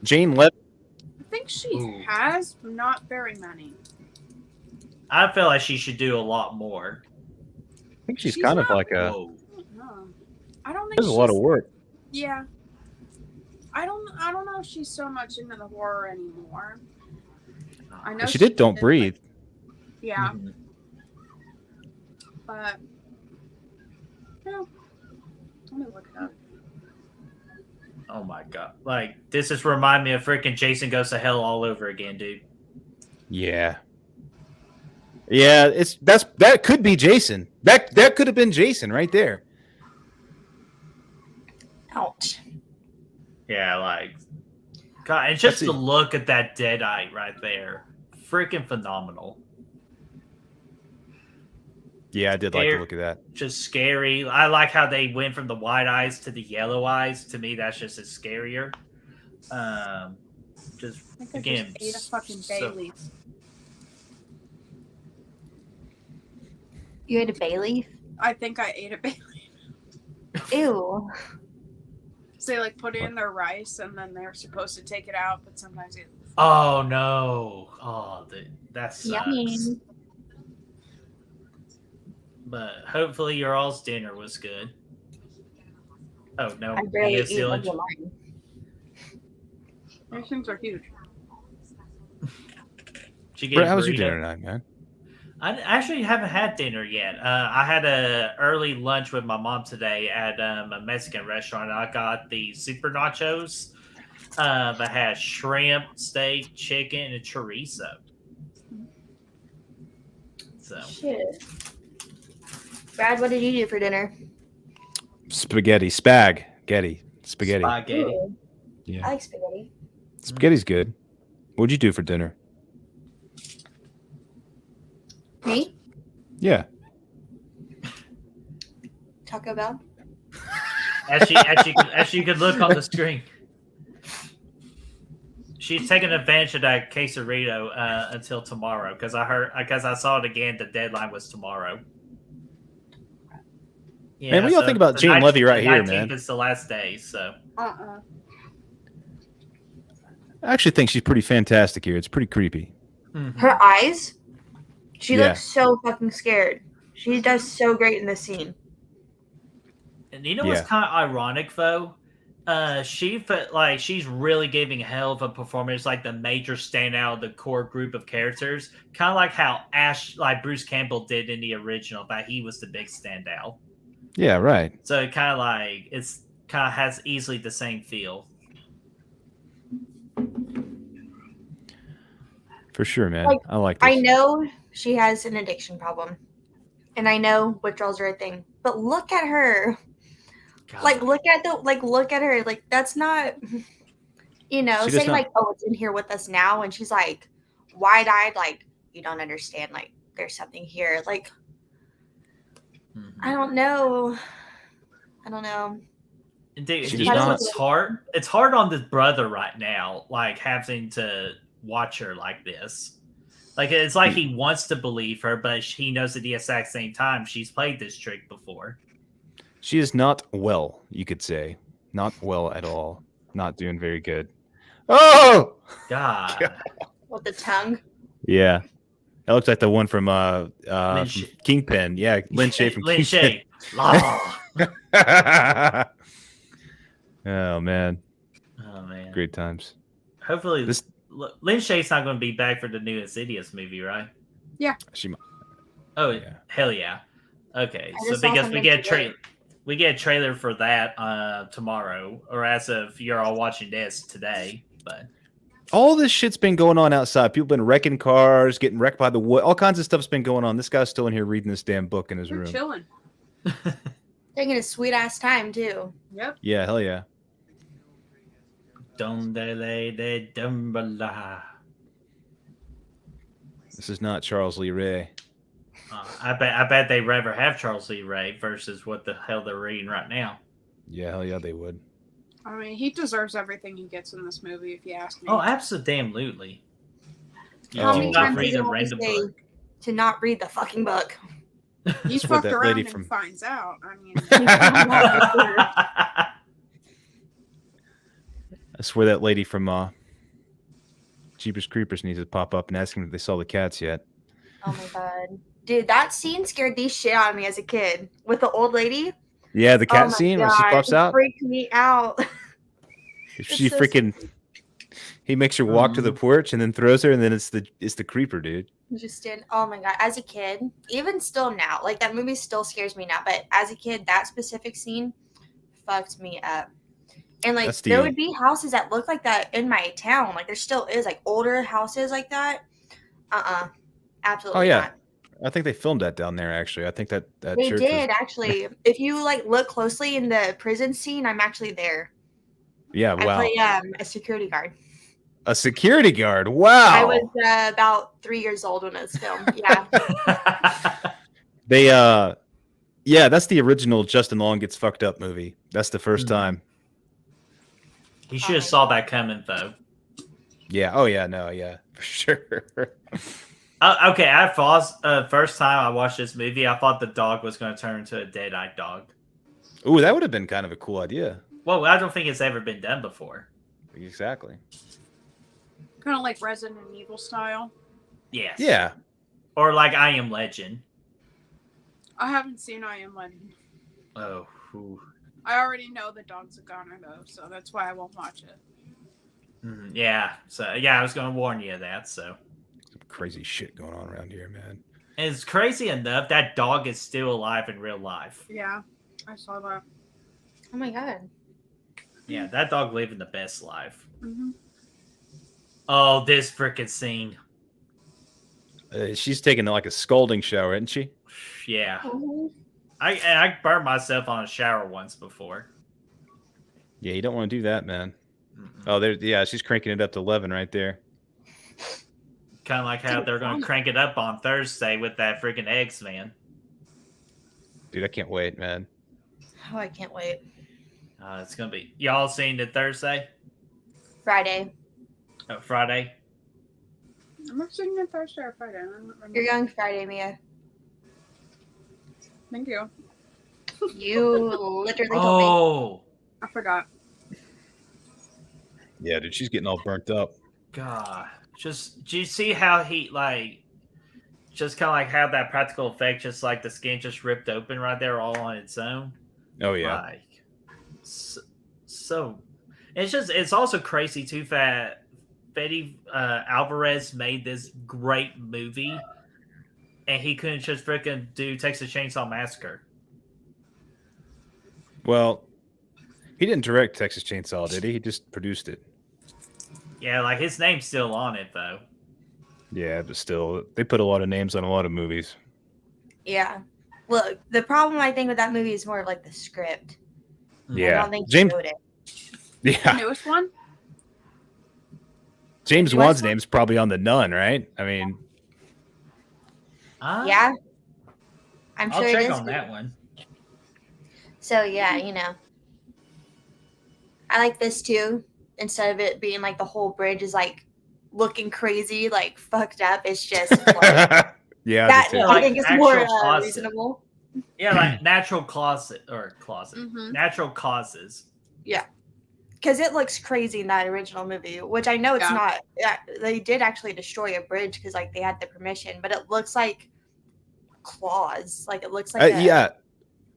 Jane Levy. I think she has, not very many. I feel like she should do a lot more. I think she's kind of like a. Whoa. No. I don't think There's a lot of work. Yeah. I don't know if she's so much into the horror anymore. I know She did Don't Breathe. Yeah. But yeah. Let me look it up. Oh my god! Like this just remind me of freaking Jason Goes to Hell all over again, dude. Yeah. Yeah, that could be Jason. That could have been Jason right there. Ouch. Yeah, like God, and just to look at that dead eye right there, freaking phenomenal. Yeah, I did like to look at that. Just scary. I like how they went from the white eyes to the yellow eyes. To me, that's just as scarier. Just I think again, I just ate a fucking bay leaf. You ate a bay leaf? I think I ate a bay leaf. Ew. So they like put in their rice and then they're supposed to take it out, but sometimes it. Oh no! Oh, that sucks. Yummy. But hopefully your all's dinner was good. Oh no! I barely you have eat much sealage? of mine. These things are huge. Did you get Brett, a how was your burrito? dinner tonight, man? I actually haven't had dinner yet. I had a early lunch with my mom today at a Mexican restaurant. I got the super nachos. That has shrimp, steak, chicken, and chorizo. So Shit. Brad, what did you do for dinner? Spaghetti. Spaghetti. Ooh, Yeah. I like spaghetti. Spaghetti's good. What'd you do for dinner? Me? Yeah. Taco Bell? as you could look on the screen, she's taking advantage of that quesarito until tomorrow because I saw it again. The deadline was tomorrow. Yeah, Man, what do y'all think about Jane Levy right here, man? It's the last day, so. I actually think she's pretty fantastic here. It's pretty creepy. Mhm. Her eyes? She Yeah. looks so fucking scared. She does so great in this scene. And you know what's kind of ironic though? She's really giving a hell of a performance, like the major standout of the core group of characters, kind of like how Bruce Campbell did in the original, but he was the big standout. Yeah, right. So it kind of has easily the same feel. For sure, man. Like, I like this. I know she has an addiction problem. And I know withdrawals are a thing. But look at her. God. Like look at her. Like that's not saying like, oh, it's in here with us now, and she's like wide-eyed, like, you don't understand, like there's something here. Like I don't know. Dude, She you does know not. what's hard? It's hard on this brother right now, like having to watch her like this. Like it's like he wants to believe her, but he knows at the exact same time she's played this trick before. She is not well, you could say. Not well at all. Not doing very good. Oh! God. With the tongue. Yeah. That looks like the one from from Kingpin. Yeah, Lin Shaye from Lin Kingpin. Shaye. Oh, man. Oh, man. Great times. Hopefully, Lin Shaye's not going to be back for the new Insidious movie, right? Yeah. Oh, yeah. Hell yeah. Okay, so saw because we something get a trailer for that tomorrow, or as of you're all watching this today, but all this shit's been going on outside. People been wrecking cars, getting wrecked by the wood. All kinds of stuff's been going on. This guy's still in here reading this damn book in his room. Chilling. Taking a sweet ass time too. Yep. Yeah, hell yeah. This is not Charles Lee Ray. I bet they'd rather have Charles Lee Ray versus what the hell they're reading right now. Yeah, hell yeah, they would. I mean, he deserves everything he gets in this movie, if you ask me. Oh, absolutely. How many times read do a you have to random say book. to not read the fucking book? He That's what fucked that around lady and from- finds out. I mean, I swear that lady from Jeepers Creepers needs to pop up and ask him if they saw the cats yet. Oh my god. Dude, that scene scared the shit out of me as a kid. With the old lady. Yeah, the cat Oh my scene when she God, pops it out. freaked me out. She so freaking. He makes her walk to the porch and then throws her, and then it's the creeper, dude. Just in, oh my god, as a kid, even still now, like that movie still scares me now, but as a kid, that specific scene fucked me up. And like there would be houses that look like that in my town. Like there still is like older houses like that. Absolutely. Oh yeah, not. I think they filmed that down there. Actually, I think that They church did was... actually. If you like look closely in the prison scene, I'm actually there. Yeah, wow. I play a security guard. A security guard. Wow. I was about 3 years old when it was filmed. Yeah. They yeah, that's the original Justin Long Gets Fucked Up movie. That's the first time. He should have saw that coming though. Yeah. Oh yeah. No. Yeah. For sure. Okay. I thought first time I watched this movie, I thought the dog was going to turn into a dead-eyed dog. Ooh, that would have been kind of a cool idea. Well, I don't think it's ever been done before. Exactly. Kind of like Resident Evil style. Yes. Yeah. Or like I Am Legend. I haven't seen I Am Legend. Oh. Ooh. I already know the dog's a goner though, so that's why I won't watch it. Yeah. So yeah, I was going to warn you of that. So Some crazy shit going on around here, man. and it's crazy enough that dog is still alive in real life. Yeah, I saw that. Oh my god. Yeah, that dog living the best life. Mm-hmm. Oh, this freaking scene. She's taking like a scalding shower, isn't she? Yeah. Mhm. I burned myself on a shower once before. Yeah, you don't want to do that, man. Oh, there. Yeah, she's cranking it up to 11 right there. Kind of like how they're going to crank it up on Thursday with that freaking eggs, man. Dude, I can't wait, man. Oh, I can't wait. It's going to be... Y'all seen it Thursday? Friday. Oh, Friday? I'm not seeing it Thursday or Friday. I don't remember. You're going Friday, Mia. Thank you. You literally told Oh, I forgot. Yeah, dude, she's getting all burnt up. God. Just, do you see how he, like... Just kind of like how that practical effect, just like the skin just ripped open right there all on its own? Oh, yeah. Like, so it's also crazy too that Fede Alvarez made this great movie and he couldn't just freaking do Texas Chainsaw Massacre. Well, he didn't direct Texas Chainsaw, did he? He just produced it. Yeah, like his name's still on it though. Yeah, but still, they put a lot of names on a lot of movies. Yeah. Look, the problem I think with that movie is more of like the script. I Yeah, don't think James. he wrote it. The Yeah, newest one? James What? Wan's name's probably on the Nun, right? I mean, Yeah. I'm I'll sure it check is. on that one. So yeah, I like this too. Instead of it being like the whole bridge is like looking crazy, like fucked up, it's just like, yeah, that that's it. Like I think is actual more closet. reasonable. Yeah, like natural closet. Mhm. Natural causes. Because it looks crazy in that original movie, which I know it's Yeah. not. Yeah, they did actually destroy a bridge because like they had the permission, but it looks like claws. Like it looks like Yeah,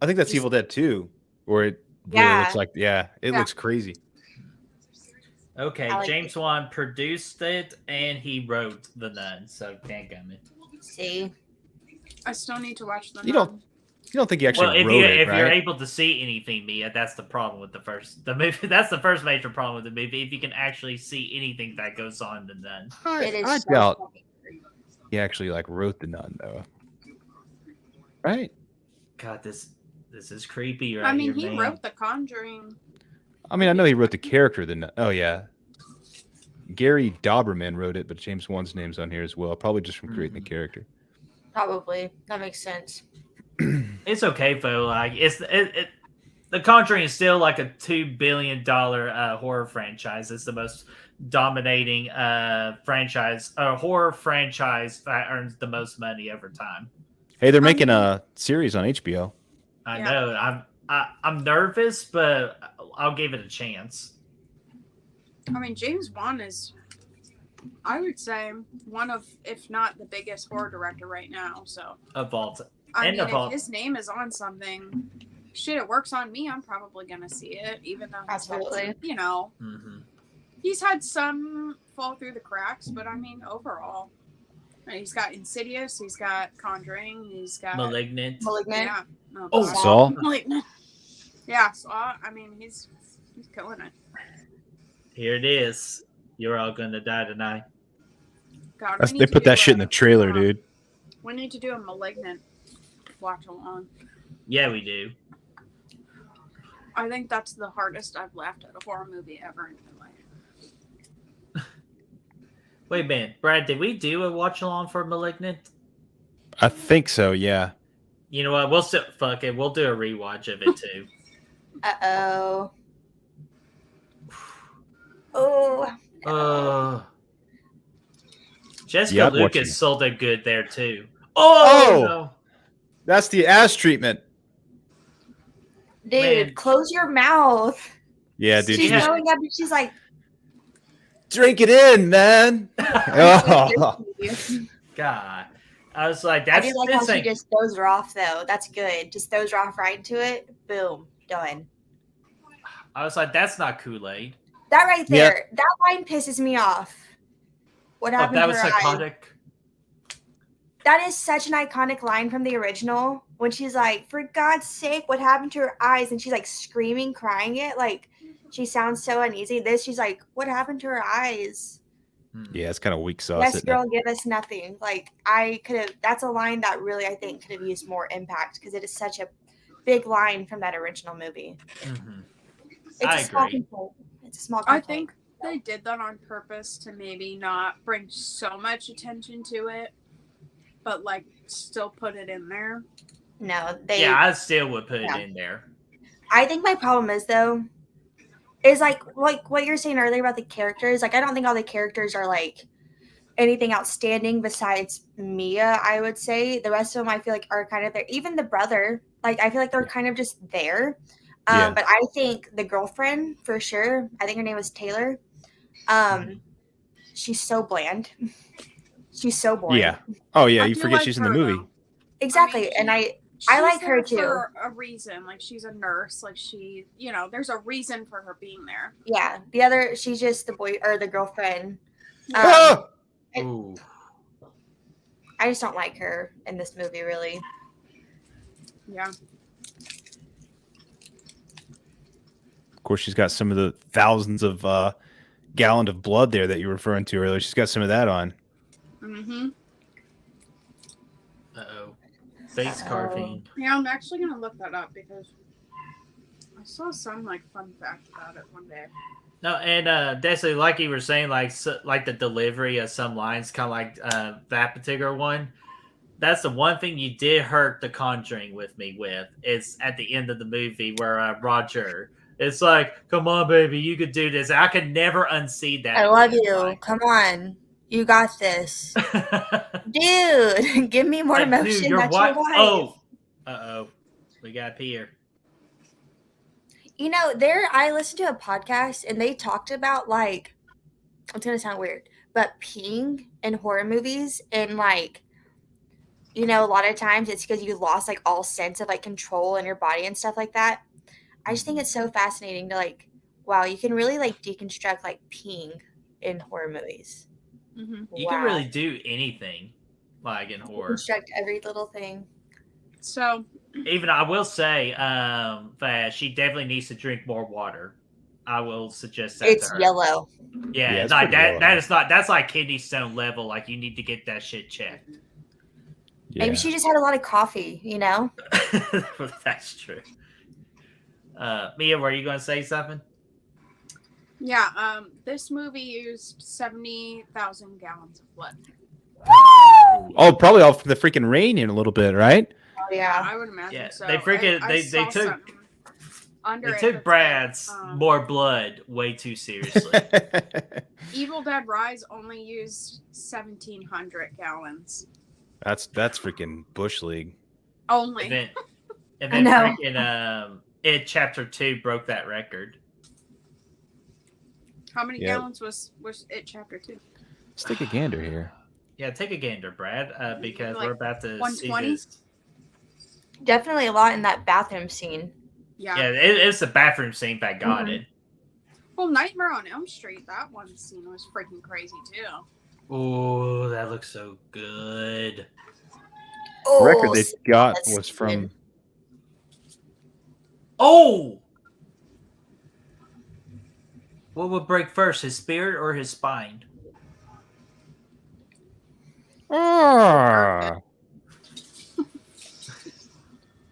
I think that's You- Evil Dead 2, where it really Yeah. looks like, it Yeah. looks crazy. Okay, I like James Wan produced it and he wrote The Nun, so can't get me. See, I still need to watch the You don't Nun. You don't think he Well, actually if wrote it, if you're right? able to see anything, Mia, that's the problem with the movie. That's the first major problem with the movie. If you can actually see anything that goes on in The Nun. it is. I so doubt fucking crazy. he actually like wrote the Nun, though. Right? God, this is creepy right I mean, here, he man. wrote The Conjuring. I mean, I know he wrote the character. The Nun. Oh yeah, Gary Doberman wrote it, but James Wan's name's on here as well. Probably just from creating the character. Probably that makes sense. It's okay, though. Like The Conjuring is still like a $2 billion horror franchise. It's the most dominating horror franchise that earns the most money every time. Hey, they're making a series on HBO. I Yeah. know. I'm nervous, but I'll give it a chance. I mean, James Wan is, I would say, one of, if not the biggest horror director right now. So, Evolved. I And mean, Evolved. if his name is on something, shit, it works on me. I'm probably gonna see it, even though he's had Absolutely. some, Mm-hmm. he's had some fall through the cracks, but I mean, overall, he's got Insidious, he's got Conjuring, he's got Malignant. Malignant. yeah, Oh, God. Saw? Malignant. Yeah, so I mean, he's killing it. Here it is. You're all gonna die tonight. God, we need They to put do that shit in the trailer, dude. We need to do a Malignant watch along. Yeah, we do. I think that's the hardest I've laughed at a horror movie ever in my life. Wait a minute, Brad. Did we do a watch along for Malignant? I think so. Yeah. You know what? We'll still fuck it. We'll do a rewatch of it too. Uh-oh. Oh. Jessica Yeah, I'd watch Lucas it. sold it good there too. Oh, Oh! no. That's the ass treatment. Dude, Man. close your mouth. Yeah, dude. She's Yeah. throwing up and she's like, Drink it in, man. Oh. God, I was like, I that's do like how this she ain't. just throws her off though. That's good. Just throws her off right into it. Boom. Done. I was like, that's not Kool-Aid. That right Yeah. there, that line pisses me off. What Oh, happened that to was her eyes? psychotic. That is such an iconic line from the original when she's like, "For God's sake, what happened to her eyes?" And she's like screaming, crying it. Like she sounds so uneasy. This, she's like, "What happened to her eyes?" Yeah, it's kind of weak sauce. Yes, Isn't girl, it? give us nothing. Like I could have. That's a line that really I think could have used more impact because it is such a big line from that original movie. Mm-hmm. It's I a small agree. complaint. It's a small I complaint. think they did that on purpose to maybe not bring so much attention to it, but like still put it in there. No, they. Yeah, I still would put Yeah. it in there. I think my problem is though, is like what you're saying earlier about the characters. Like I don't think all the characters are like anything outstanding besides Mia. I would say the rest of them I feel like are kind of there. Even the brother, like I feel like they're kind of just there. Yeah. But I think the girlfriend for sure. I think her name was Taylor. She's so bland. She's so boring. Yeah. Oh yeah, I you do forget like she's in the her, movie. though. Exactly, I mean, and she's I like her there too. for a reason. Like she's a nurse. Like she, there's a reason for her being there. Yeah, the other she's just the boy or the girlfriend. Ah! Ooh. I just don't like her in this movie, really. Yeah. Of course, she's got some of the thousands of gallon of blood there that you were referring to earlier. She's got some of that on. Mm-hmm. Uh-oh. Face carving. Yeah, I'm actually gonna look that up because I saw some like fun fact about it one day. No, and Desi, like you were saying, like like the delivery of some lines, kind of like that particular one. That's the one thing you did hurt The Conjuring with me with. It's at the end of the movie where Roger, it's like, "Come on, baby, you could do this." I could never unsee that. I love again. you. Like, Come on, you got this, dude. Give me more like, emotion. dude, your That's wife. your wife. Oh, uh-oh, we got pee here. You know, I listened to a podcast and they talked about like, it's gonna sound weird, but peeing in horror movies and like, a lot of times it's because you lost like all sense of like control in your body and stuff like that. I just think it's so fascinating to like, wow, you can really like deconstruct like peeing in horror movies. Mm-hmm. You can really do anything, like in horror. Deconstruct every little thing. So Even I will say that she definitely needs to drink more water. I will suggest that. It's to her. yellow. Yeah, Yeah, it's like pretty yellow. that is not. That's like kidney stone level. Like you need to get that shit checked. Yeah. Maybe she just had a lot of coffee, That's true. Mia, were you going to say something? yeah, this movie used 70,000 gallons of blood. Oh, probably off the freaking rain in a little bit, right? Oh, yeah. I would imagine Yeah, so. they freaking I they saw took something under they it took that Brad's said, more blood way too seriously. Evil Dead Rise only used 1,700 gallons. That's freaking Bush League. Only. And I then know. freaking It Chapter 2 broke that record. How many Yeah. gallons was It Chapter 2? Let's take a gander here. Yeah, take a gander, Brad, because Like we're about to see 120? this. Definitely a lot in that bathroom scene. Yeah. Yeah, it's the bathroom scene that got Mhm. it. Well, Nightmare on Elm Street, that one scene was freaking crazy too. Oh, that looks so good. Oh, The record they got that's was from. good. Oh! What would break first, his spirit or his spine? Ah.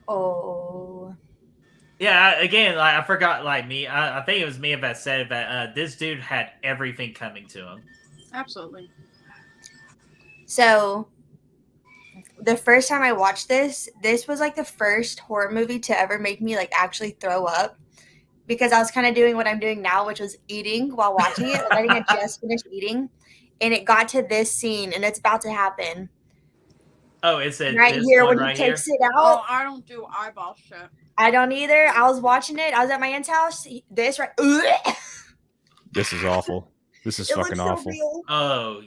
Oh. Yeah, again, like I forgot. Like me, I think it was me that said that this dude had everything coming to him. Absolutely. So, the first time I watched this was like the first horror movie to ever make me like actually throw up because I was kind of doing what I'm doing now, which was eating while watching it. Like, I think I just finished eating, and it got to this scene, and it's about to happen Oh, it's right this here one when right he takes here? it out. Oh, I don't do eyeball shit. I don't either. I was watching it. I was at my aunt's house. This right. This is awful. This is It looks fucking so awful. real. Oh,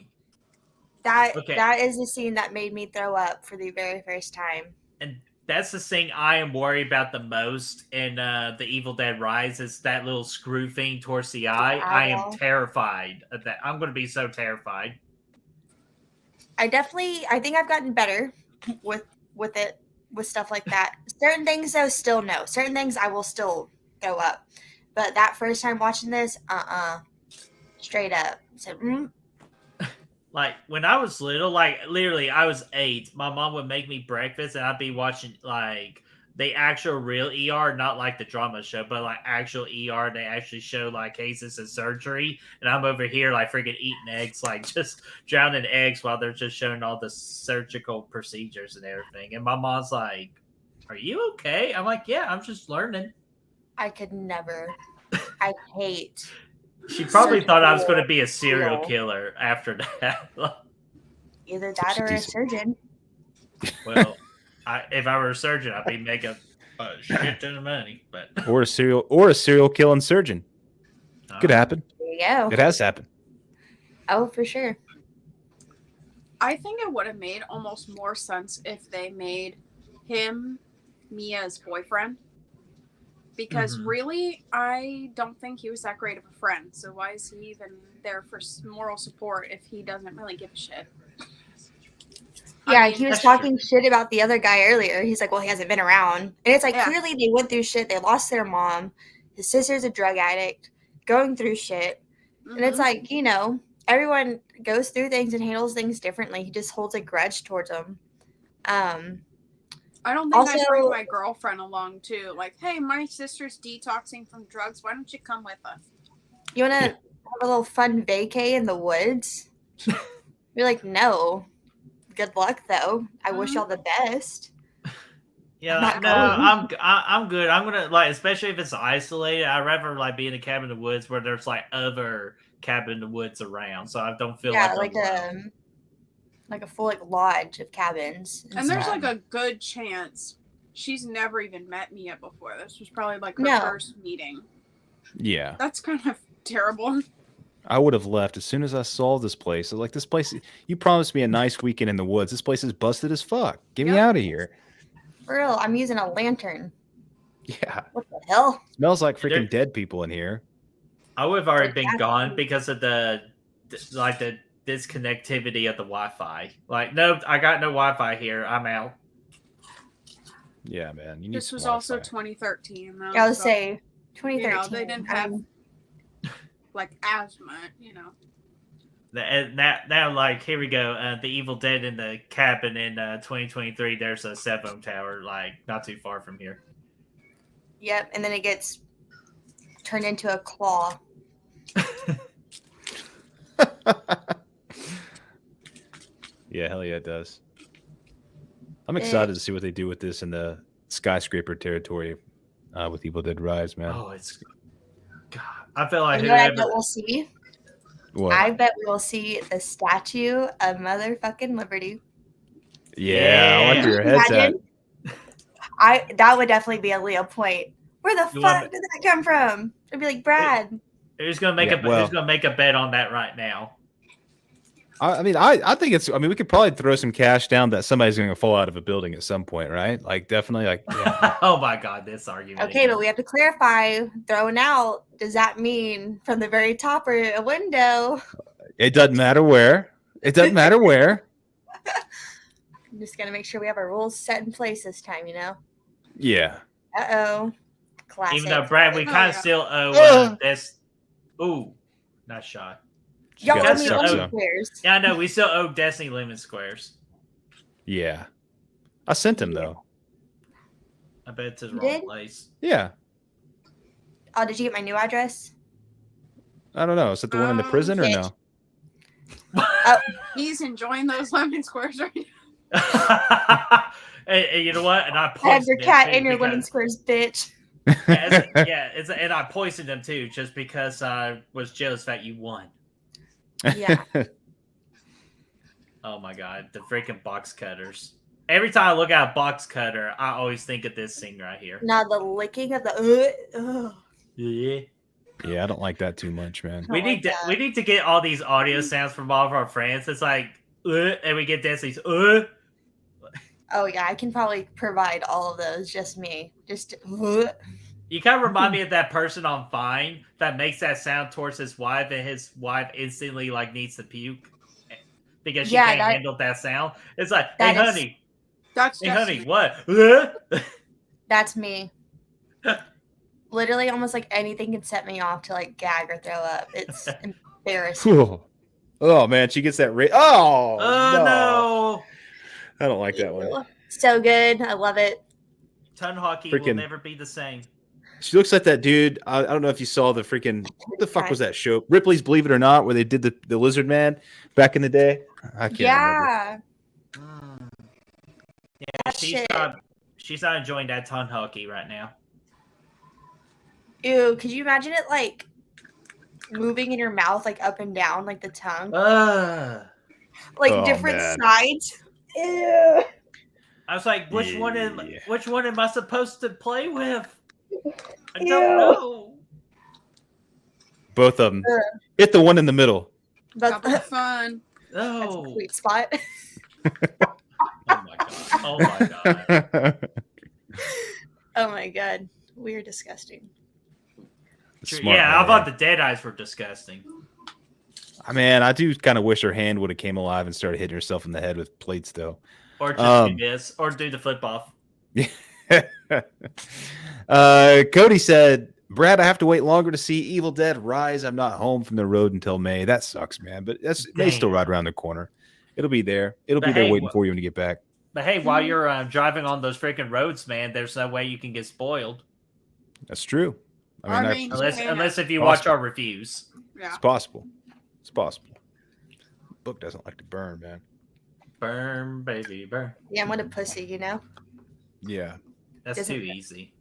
That Okay. that is the scene that made me throw up for the very first time. and that's the thing I am worried about the most in the Evil Dead Rise is that little screw thing towards the eye. I am eyeball. terrified of that. I'm going to be so terrified. I think I've gotten better with it with stuff like that. Certain things though, still no. Certain things I will still throw up. But that first time watching this, straight up. So, Like when I was little, like literally I was 8. My mom would make me breakfast and I'd be watching like the actual real ER, not like the drama show, but like actual ER. They actually show like cases of surgery, and I'm over here like freaking eating eggs, like just drowning eggs while they're just showing all the surgical procedures and everything. And my mom's like, "Are you okay?" I'm like, "Yeah, I'm just learning." I could never. I hate. She probably thought I was Surgical going to be a serial tool. killer after that. Either that or a Decent. surgeon. Well, if I were a surgeon, I'd be making a shit ton of money. But Or a serial killing surgeon. Could happen. There you go. It has happened. Oh, for sure. I think it would have made almost more sense if they made him Mia's boyfriend. Because really, I don't think he was that great of a friend. So why is he even there for moral support if he doesn't really give a shit? Yeah, I mean, he was that's talking shit about the other guy earlier. He's like, well, he hasn't been around. And it's like, Yeah. clearly they went through shit. They lost their mom. His sister's a drug addict, going through shit. And it's mhm. like, you know, everyone goes through things and handles things differently. He just holds a grudge towards them. I don't think I'd bring also- my girlfriend along too. Like, hey, my sister's detoxing from drugs. Why don't you come with us? You want to have a little fun vacay in the woods? You're like, no. Good luck, though. I wish y'all the best. yeah, not no, going. I'm good. I'm gonna like, especially if it's isolated. I'd rather like be in a cabin in the woods where there's like other cabin in the woods around, so I don't feel Yeah, like I'm alone. like a full like lodge of cabins. And there's stuff. like a good chance she's never even met Mia before. This was probably like her No. first meeting. Yeah. That's kind of terrible. I would have left as soon as I saw this place. I was like, this place, you promised me a nice weekend in the woods. This place is busted as fuck. Get me Yep. out of here. For real, I'm using a lantern. Yeah. What the hell? Smells like freaking There- dead people in here. I would have already been Exactly. gone because of the disconnectivity of the Wi-Fi. Like, no, I got no Wi-Fi here. I'm out. Yeah, man. You need This some was also Wi-Fi. 2013. Though, I would so, say 2013. they didn't I have mean, like asthma, you know. And now, like, here we go. The Evil Dead in the cabin in 2023. There's a cell phone tower, like, not too far from here. yep, and then it gets turned into a claw. Yeah, hell yeah, it does. I'm excited to see what they do with this in the skyscraper territory with Evil Dead Rise, man. Oh, it's God. I feel like You know what I whoever. bet we'll see? What? I bet we will see the statue of motherfucking Liberty. Yeah, I like where your head's at. Imagine. That would definitely be a Leo point. Where the You fuck want did that come from? It'd be like, Brad. Who's gonna make Yeah, who's gonna make a bet on that right now? I mean, I think it's. I mean, we could probably throw some cash down that somebody's going to fall out of a building at some point, right? Like, definitely, like. Yeah. Oh my God, this argument. Okay, but we have to clarify. Throwing out, does that mean from the very top or a window? It doesn't matter where. It doesn't matter where. I'm just gonna make sure we have our rules set in place this time. You know. Yeah. Uh-oh. Classic. Even though Brad, we Oh, kind of yeah. still owe this. Ooh, nice shot. Y'all You owe guys me suck, lemon so. squares. Yeah, I know. We still owe Destiny Lemon Squares. Yeah. I sent him though. I bet it's his You wrong did? place. Yeah. Oh, did you get my new address? I don't know. Is it the one in the prison or shit. no? He's enjoying those lemon squares right now. And you know what? And I I have poisoned your him, cat too, and your because- lemon squares, bitch. and I poisoned him too, just because I was jealous that you won. Yeah. Oh my God, the freaking box cutters. Every time I look at a box cutter, I always think of this scene right here. Now the licking of the. Yeah. Yeah, I don't like that too much, man. We like need to get all these audio sounds from all of our friends. It's like, and we get Desi's, Oh yeah, I can probably provide all of those. Just me. Just. You kind of remind me of that person on Vine that makes that sound towards his wife, and his wife instantly like needs to puke because she can't handle that sound. It's like, hey, honey. That's hey, honey, me. what? That's me. Literally, almost like anything can set me off to like gag or throw up. It's embarrassing. Oh man, she gets that. Oh no! I don't like that one. So good, I love it. Ton hockey will never be the same. She looks like that dude. I don't know if you saw the freaking. What the fuck was that show? Ripley's Believe It or Not, where they did the Lizard Man back in the day. I can't remember. Yeah, she's not enjoying that ton hockey right now. Ew, could you imagine it like moving in your mouth, like up and down, like the tongue? Like different sides. Ew. I was like, which one am I supposed to play with? I don't know. Both of them. Hit the one in the middle. That's fun. Oh, that's a sweet spot. Oh my god. Oh my god. Oh my god. We're disgusting. Yeah, I thought the dead eyes were disgusting. Man, I do kind of wish her hand would have came alive and started hitting herself in the head with plates, though. Or just do this, or do the flip off. Cody said, Brad, I have to wait longer to see Evil Dead Rise. I'm not home from the road until May. That sucks, man. But it may still right around the corner. It'll be there. It'll be there waiting for you when you get back. But hey, while you're driving on those freaking roads, man, there's no way you can get spoiled. That's true. I mean, unless if you watch our reviews. Yeah. It's possible. It's possible. The book doesn't like to burn, man. Burn, baby, burn. Yeah, I'm what a pussy, you know? Yeah. That's too easy.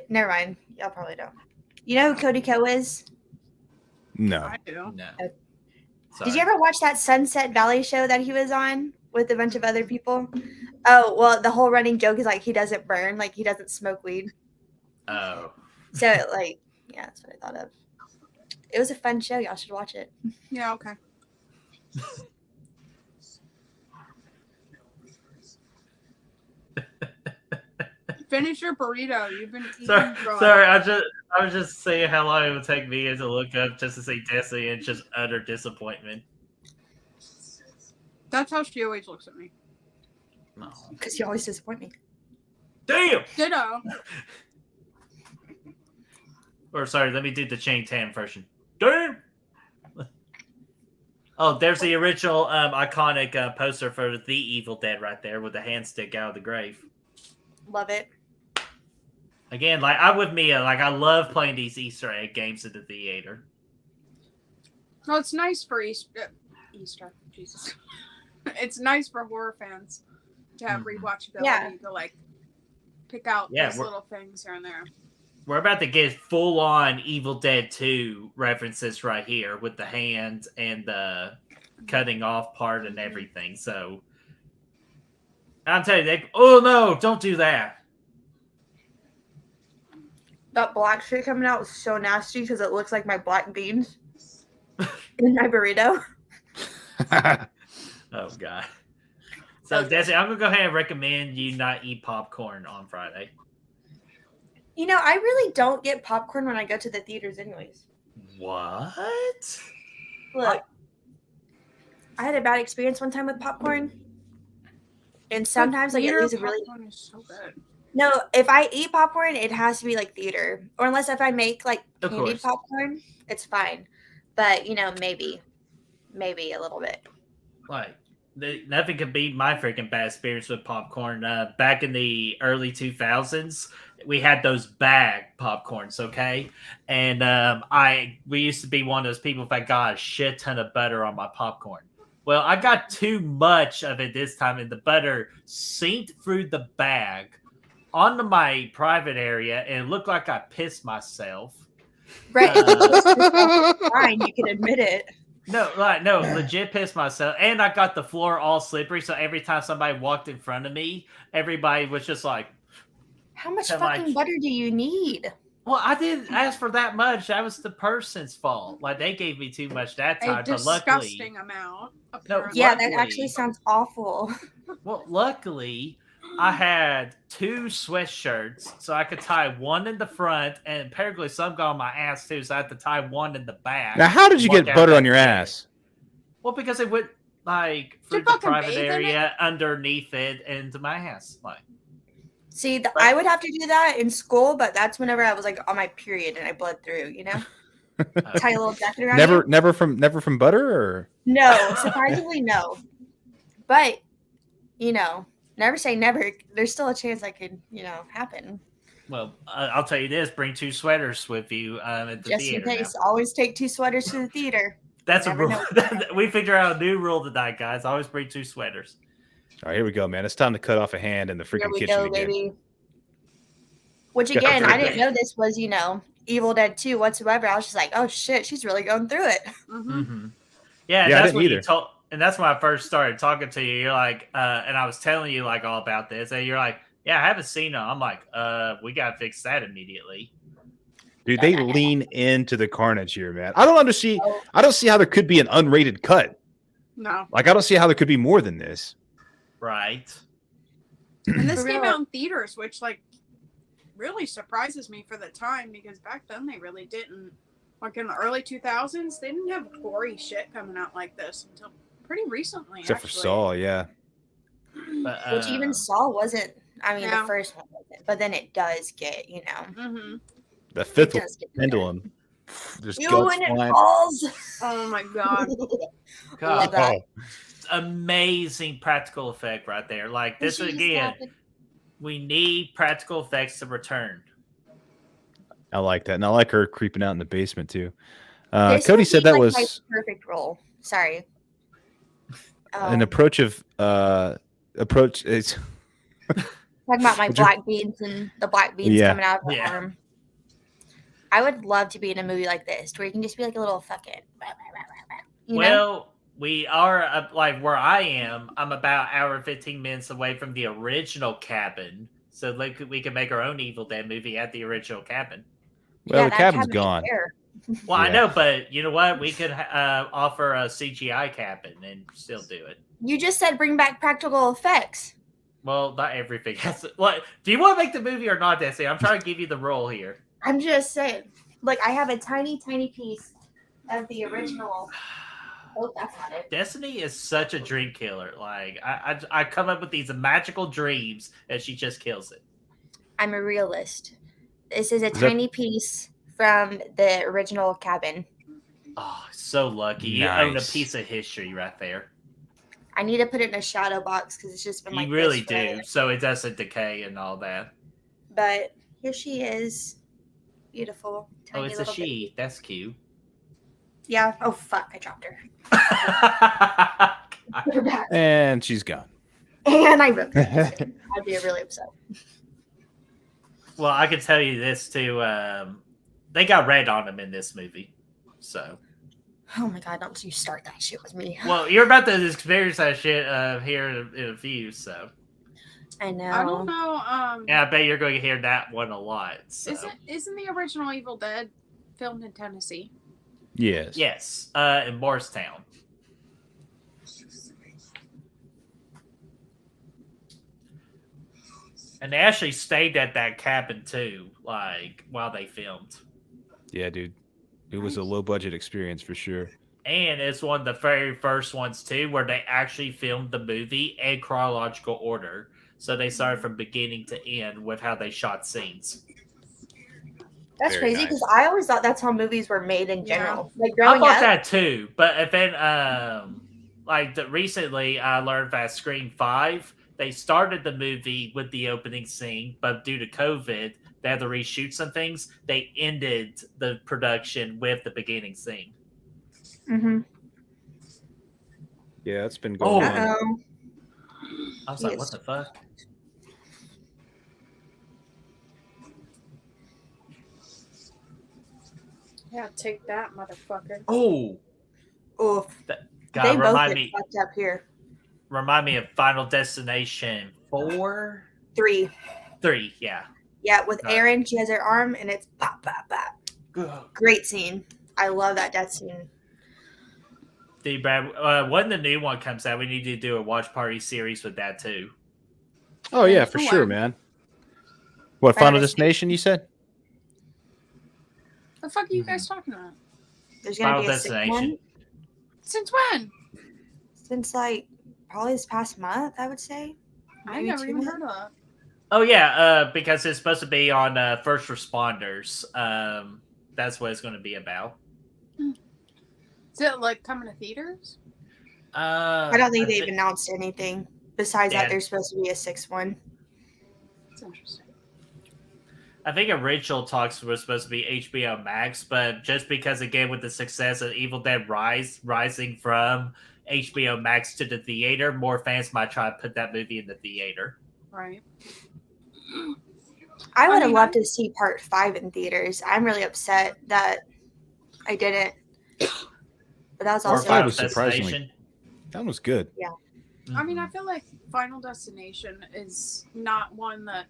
Never mind. Y'all probably don't. You know who Cody Ko is? No. I do. No. Did you ever watch that Sunset Valley show that he was on with a bunch of other people? Oh, well, the whole running joke is like he doesn't burn, like he doesn't smoke weed. Oh. So, like, yeah, that's what I thought of. It was a fun show. Y'all should watch it. Yeah, okay. Finish your burrito. You've been eating sorry, I was just saying how long it would take me to look up just to see Desi and just utter disappointment. That's how she always looks at me. No. Because you always disappoint me. Damn! Ditto. Or sorry, let me do the Chain Tam version. Damn! Oh, there's the original iconic poster for The Evil Dead right there with the hand stick out of the grave. Love it. Again, like I'm with Mia, like I love playing these Easter egg games at the theater. No, it's nice for Easter. Jesus. It's nice for horror fans to have rewatchability to like pick out these little things here and there. We're about to get full-on Evil Dead 2 references right here with the hand and the cutting off part and everything. So I'm telling you, oh no, don't do that. That black shit coming out was so nasty because it looks like my black beans in my burrito. Oh god. So Desi, I'm gonna go ahead and recommend you not eat popcorn on Friday. You know, I really don't get popcorn when I go to the theaters anyways. What? Look, I had a bad experience one time with popcorn. And sometimes like it leaves a really is so good. No, if I eat popcorn, it has to be like theater. Or unless if I make like candied popcorn, it's fine. But you know, maybe a little bit. Like nothing could beat my freaking bad experience with popcorn. Back in the early 2000s, we had those bag popcorns, okay? And we used to be one of those people that got a shit ton of butter on my popcorn. Well, I got too much of it this time, and the butter sinked through the bag onto my private area, and it looked like I pissed myself. Right. Fine, you can admit it. No, legit pissed myself. And I got the floor all slippery, so every time somebody walked in front of me, everybody was just like, How much I'm fucking like- butter do you need? well, I didn't ask for that much. That was the person's fault. Like, they gave me too much that A time, but luckily, disgusting amount. No, Apparently. Yeah, that Luckily- actually sounds awful. luckily, I had 2 sweatshirts, so I could tie one in the front, and apparently some got on my ass too, so I had to tie one in the back. Now, how did you Walk get out butter that on your together. ass? Well, because it went like through you the fucking private bathe in area, underneath it, into my ass. Like, See, I would have to do that in school, but that's whenever I was like on my period and I bled through, you know? Tie a little jacket around you. Never from butter, or No, surprisingly, no. But, never say never. There's still a chance that could, happen. well, I'll tell you this: bring 2 sweaters with you at the Just in theater. case. Now. Always take 2 sweaters to the theater. That's a Never rule. We figure out a new rule tonight, guys. Always bring 2 sweaters. all right, here we go, man. It's time to cut off a hand in the Here freaking we kitchen go, again. baby. Which Got again, I the- didn't know this was, Evil Dead 2 whatsoever. I was just like, oh shit, she's really going through it. Mhm. Mm-hmm. Yeah, Yeah, I that's didn't what either. you told, and that's when I first started talking to you. You're like, and I was telling you like all about this, and you're like, yeah, I haven't seen it. I'm like, we gotta fix that immediately. Dude, they lean into the carnage here, man. I don't see how there could be an unrated cut. No. Like, I don't see how there could be more than this. Right. And this For came real. out in theaters, which really surprises me for the time, because back then they really didn't. Like in the early 2000s, they didn't have gory shit coming out like this until pretty recently. Except for actually. Saw, yeah. But, Which even Saw wasn't. I mean, Yeah. the first one wasn't. But then it does get, Mm-hmm. The it fifth one, does get pendulum. Just Ew, guts when it flying. falls. Oh my god. God, Love that. amazing practical effect right there. Like this She just again, happened- we need practical effects to return. I like that. And I like her creeping out in the basement, too. This Cody would said be, that like, was my perfect role. Sorry. an approach of approach. It's Talking about my Would you- black beans and the black beans Yeah. coming out of her Yeah. arm. I would love to be in a movie like this, where you can just be like a little fucking. You know? Well, we are like where I am. I'm about an hour and 15 minutes away from the original cabin, so like we can make our own Evil Dead movie at the original cabin. well, the that cabin's cabin ain't gone. there. Well, I Yeah. know, but you know what? We could offer a CGI cabin and still do it. You just said bring back practical effects. Well, not everything has. What do you want to make the movie or not, Destiny? I'm trying to give you the role here. I'm just saying. Like, I have a tiny, tiny piece of the original. Oh, that's not it. Destiny is such a dream killer. Like I come up with these magical dreams, and she just kills it. I'm a realist. This is a that- tiny piece from the original cabin. Oh, so lucky! You own a Nice. piece of history right there. I need to put it in a shadow box because it's just been like You really this forever. do, so it doesn't decay and all that. But here she is. Beautiful. Oh, Tiny it's a little she. bit. That's cute. Yeah. Oh, fuck. I dropped her. Put her back. And she's gone. And I ripped her. I'd be really upset. Well, I can tell you this too. They got red on them in this movie, so. Oh my god, don't you start that shit with me. Well, you're about to experience that shit here in a few, so. I know. I don't know. Yeah, I bet you're going to hear that one a lot. So. Isn't the original Evil Dead filmed in Tennessee? Yes. Yes, in Morristown. And they actually stayed at that cabin too, like while they filmed. Yeah, dude. It was a low budget experience for sure. And it's one of the very first ones too, where they actually filmed the movie in chronological order. So they started from beginning to end with how they shot scenes. That's Very crazy nice. because I always thought that's how movies were made in Yeah. general. Like I growing thought up, that too, but then recently I learned that Scream 5, they started the movie with the opening scene, but due to COVID, they had to reshoot some things. They ended the production with the beginning scene. mm-hmm. Yeah, it's been going on. Uh-oh. I was like, Yes. what the fuck? Yeah, take that, motherfucker. Oh, Oof. God, They both remind get me. fucked up here. Remind me of Final Destination 4, 3. 3. Yeah. Yeah, with Right. Erin, she has her arm and it's pop, pop, pop. Ugh. Great scene. I love that death scene. Dude, Brad, when the new one comes out, we need to do a watch party series with that too. Oh yeah, for Oh, sure, wow. man. What Final Final Destination? You said? The fuck are you guys talking about? There's gonna Final be a 6th Destination. one Since when? since like probably this past month, I would say. I Maybe never 2 even months. heard of that. Oh yeah, because it's supposed to be on first responders. That's what it's going to be about. Is it like coming to theaters? I don't think they've announced anything besides that there's supposed to be a 6th one. That's interesting. I think original talks were supposed to be HBO Max, but just because again with the success of Evil Dead rising from HBO Max to the theater, more fans might try to put that movie in the theater. Right. I would have mean, loved to see part 5 in theaters. I'm really upset that I didn't. But that was Or also Five Final was surprisingly- Destination. That was good. I mean, I feel like Final Destination is not one that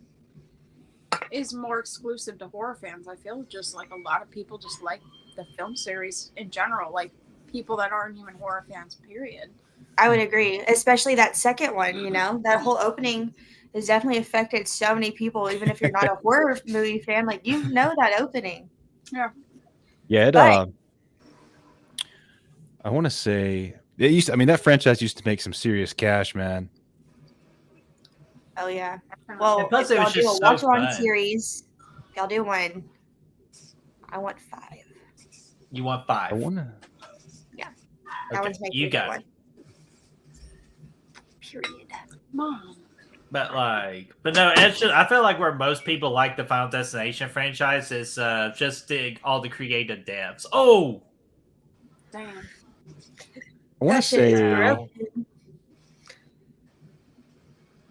is more exclusive to horror fans. I feel just like a lot of people just like the film series in general, like people that aren't even horror fans, period. I would agree, especially that second one. You know, that whole opening has definitely affected so many people. Even if you're not a horror movie fan, like you know that opening. Yeah, it, But- I want to say it used. I mean, that franchise used to make some serious cash, man. Oh yeah. Well, And plus if it y'all was do a just so watch along fun. series, if y'all do one. I want 5. You want 5? I want to. That Okay, one's my you favorite got one. it. Period. Mom. But no, it's just, I feel like where most people like the Final Destination franchise is just all the creative devs. Oh, Damn. I want That to shit is say, broken.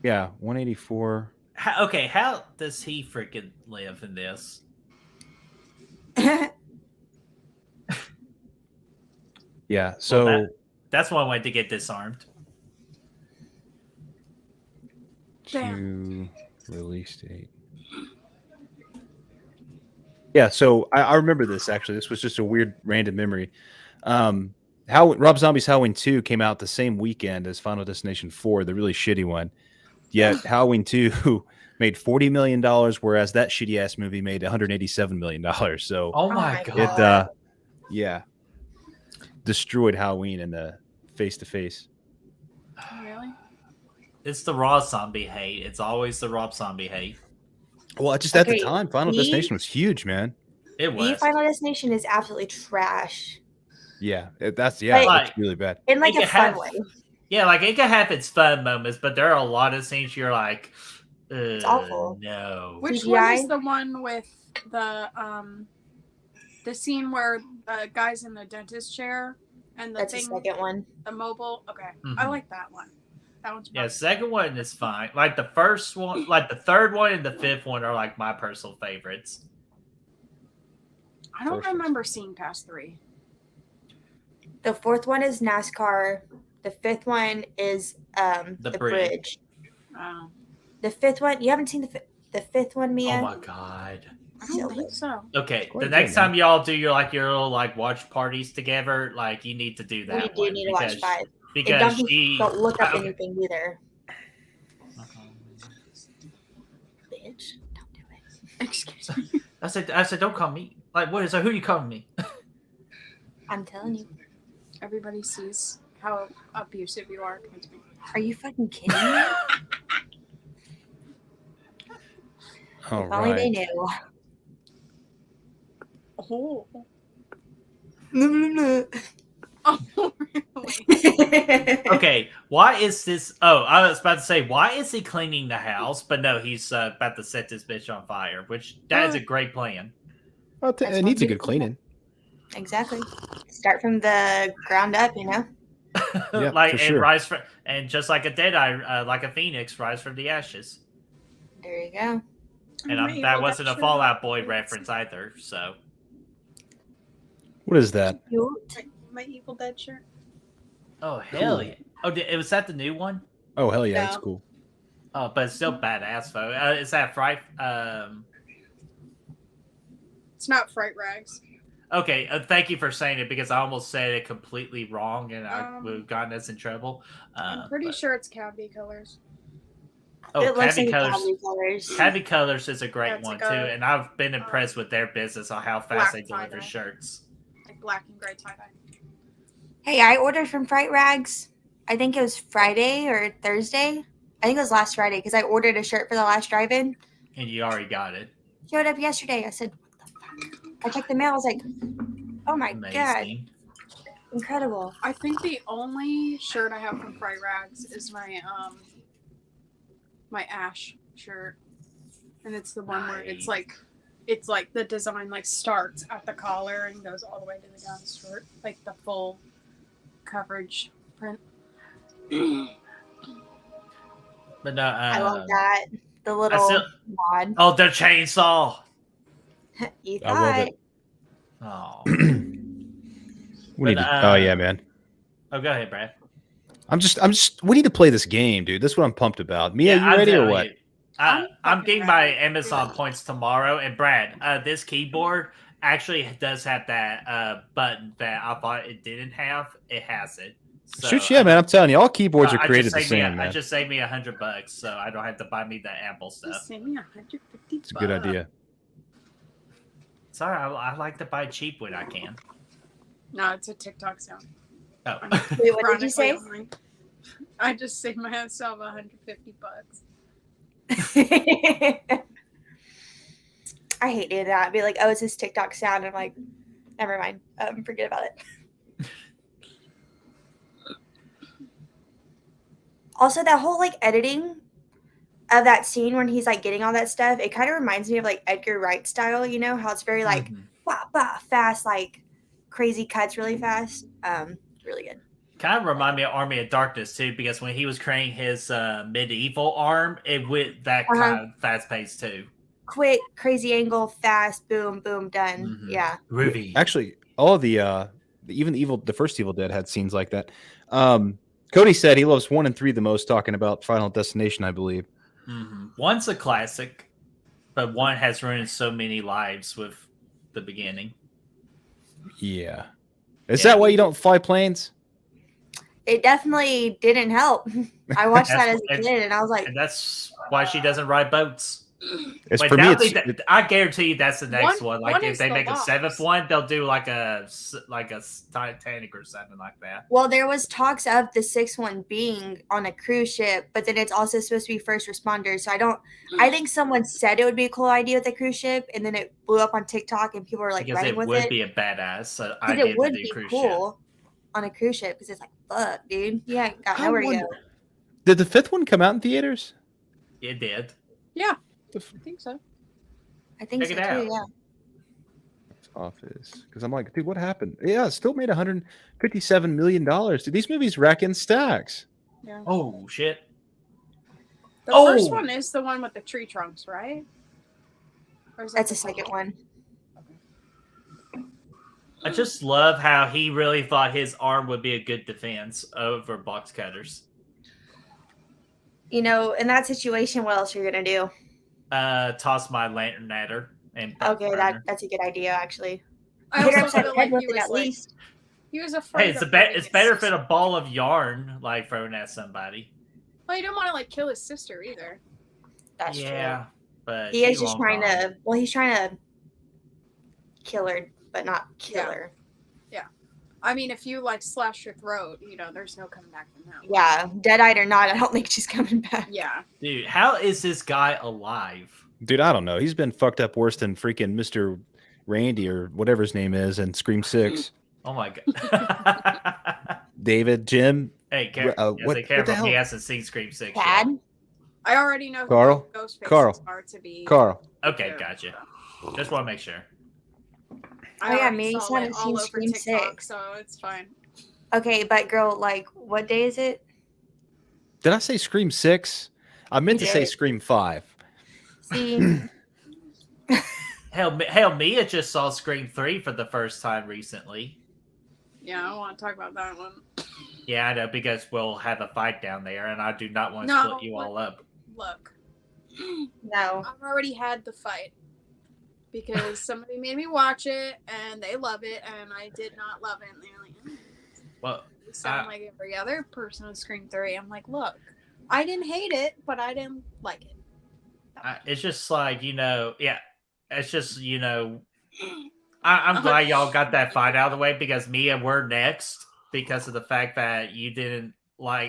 yeah, 184. how does he freaking live in this? Yeah, so That's one way to get disarmed. to release date. Yeah, so I remember this actually. This was just a weird random memory. How Rob Zombie's Halloween 2 came out the same weekend as Final Destination 4, the really shitty one. Yet Halloween 2 made $40 million, whereas that shitty ass movie made $187 million. So Oh my God. yeah, destroyed Halloween in the face to face. Really? It's the raw zombie hate. It's always the raw zombie hate. Well, just at the Okay, time, Final Destination was huge, man. It The was. Final Destination is absolutely trash. Yeah, But- that's really bad. In like It a can fun have- way. Yeah, like it can have its fun moments, but there are a lot of scenes you're like, It's awful. No. Which CGI? one is the one with the scene where the guy's in the dentist chair and the That's the thing, second one. the mobile? Okay, Mhm. I like that one. That one's Yeah, perfect. second one is fine. Like the first one, like the third one and the fifth one are like my personal favorites. I don't First one's remember seeing past 3. The 4th one is NASCAR. The 5th one is The the bridge. bridge. Oh, The 5th one, you haven't seen the 5th one, Mia? Oh my god. I So don't think good. so. Okay, Quite the good, next man. time y'all do your little watch parties together, like you need to do that. We do one need to watch 5. And because don't look up okay. anything either. Bitch, don't do it. Excuse me. I said, don't call me. Like, what is that? Who you calling me? I'm telling you. Everybody sees how abusive you are towards me. Are you fucking kidding me? All If only they right. knew. Oh, Okay. oh really? Okay, why is this? Oh, I was about to say, why is he cleaning the house? But no, he's about to set this bitch on fire, which that is a great plan. Well, That's it needs a one good cleaning. Exactly. Start from the ground up, you know? Yeah, like for and sure. rise from, and just like a Deadeye, like a phoenix, rise from the ashes. There you go. And that wasn't a Fallout Boy reference either. So What is that? Cute. my Evil Dead shirt. Oh hell Cool. yeah! Oh, was that the new one? Oh hell yeah, that's No. cool. Oh, but it's still badass though. Is that Fright? It's not Fright Rags. Okay, thank you for saying it because I almost said it completely wrong and I would Um, have gotten us in trouble. I'm pretty But- sure it's Cavity Colors. Oh, it looks Cabby like Colors. Cavity Colors. Cabby Colors is a great Yeah, it's one like too, a, and I've been impressed with their business on how fast they black deliver tie-dye. shirts. Like black and gray tie dye. Hey, I ordered from Fright Rags. I think it was Friday or Thursday. I think it was last Friday because I ordered a shirt for the last drive-in. And you already got it. Showed up yesterday. I said, "What the fuck?" I checked the mail. I was like, "Oh my god, Amazing. incredible!" I think the only shirt I have from Fright Rags is my my Ash shirt, and it's the one where it's like the design like starts at the collar and goes all the way to the down shirt, like the full coverage print. But no, I love that. The little still- mod. Oh, the chainsaw. You I love thought. it. Oh. We need But, to, oh yeah, man. Oh, go ahead, Brad. I'm just. We need to play this game, dude. That's what I'm pumped about. Mia, you I'm ready or telling what? you, I'm I'm fucking getting my ready. Amazon points tomorrow. And Brad, this keyboard actually does have that button that I thought it didn't have. It has it. So Shoot, yeah, man. I'm telling you, all keyboards are I created just the saved me same, man. I just saved me $100, so I don't have to buy me the Apple Just stuff. send me 150. It's a good idea. Sorry, I like to buy cheap when I can. No, it's a TikTok sound. Oh. Wait, what did you say? Chronically online. I just saved myself $150. I hate doing that. Be like, "Oh, it's this TikTok sound." I'm like, never mind. Forget about it. Also, that whole like editing of that scene when he's like getting all that stuff, it kind of reminds me of like Edgar Wright style. You know how it's very like Mhm. bah, bah, fast, like crazy cuts really fast. Really good. Kind of remind me of Army of Darkness too, because when he was creating his medieval arm, it went that kind of fast pace too. Quick, crazy angle, fast, boom, boom, done. Mhm. Yeah. Groovy. Actually, all of even the first Evil Dead had scenes like that. Cody said he loves 1 and 3 the most, talking about Final Destination, I believe. One's a classic, but one has ruined so many lives with the beginning. Yeah. Is that why you don't fly planes? It definitely didn't help. I watched that as a That's- kid and I was like, And that's why she doesn't ride boats. It's Wait, for me. I guarantee you that's the next one. Like one if is they the make a Lost. 7th one, they'll do like a Titanic or something like that. well, there was talks of the 6th one being on a cruise ship, but then it's also supposed to be first responders. So I think someone said it would be a cool idea with the cruise ship, and then it blew up on TikTok and people were like Because running it with would it. be a badass. So Because idea it would to do be cruise cool on a cruise ship because it's like, fuck, dude. You ain't got nowhere to go. Did the 5th one come out in theaters? ship. It did. Yeah, I think so. I think Check so it out. too, yeah. Office. Because I'm like, dude, what happened? Yeah, it still made $157 million. Dude, these movies rack in stacks. Yeah. Oh shit! The Oh! first one is the one with the tree trunks, right? Or is that That's the a second one. I just love how he really thought his arm would be a good defense over box cutters. You know, in that situation, what else are you gonna do? Toss my lantern at her and Okay, burn her. that's a good idea actually. I Hit her also upside feel the head like with it at least. he was afraid. Hey, it's of better. hurting It's his better if sister. it's a ball of yarn like thrown at somebody. Well, you don't want to like kill his sister either. That's Yeah, but true. He is she just won't trying call. to. Well, he's trying to kill her, but not kill Yeah. her. I mean, if you like slash your throat, you know, there's no coming back from that. Yeah, dead-eyed or not, I don't think she's coming back. Yeah. Dude, how is this guy alive? Dude, I don't know. He's been fucked up worse than freaking Mr. Randy or whatever his name is in Scream 6. Oh my god. David, Jim, Hey, careful. what the Careful. hell? He hasn't seen Scream 6 yet. Chad? I already know who Carl? the ghost faces Carl. are to be. Carl. Okay, Yeah. gotcha. Just want to make sure. I Oh, yeah, already maybe saw someone it seen all over Scream TikTok, 6. so it's fine. Okay, but girl, like, what day is it? Did I say Scream 6? I meant You to say did. Scream 5. See, Hell, Mia just saw Scream 3 for the first time recently. Yeah, I don't want to talk about that one. Yeah, I know, because we'll have a fight down there, and I do not want to No, split you all up. Look, No. I've already had the fight because somebody made me watch it, and they love it, and I did not love it. And they're like, Well, you sound like every other person on Scream 3. I'm like, look, I didn't hate it, but I didn't like it. it's just like, yeah, it's just, I'm glad y'all got that fight out of the way, because Mia, we're next, because of the fact that you didn't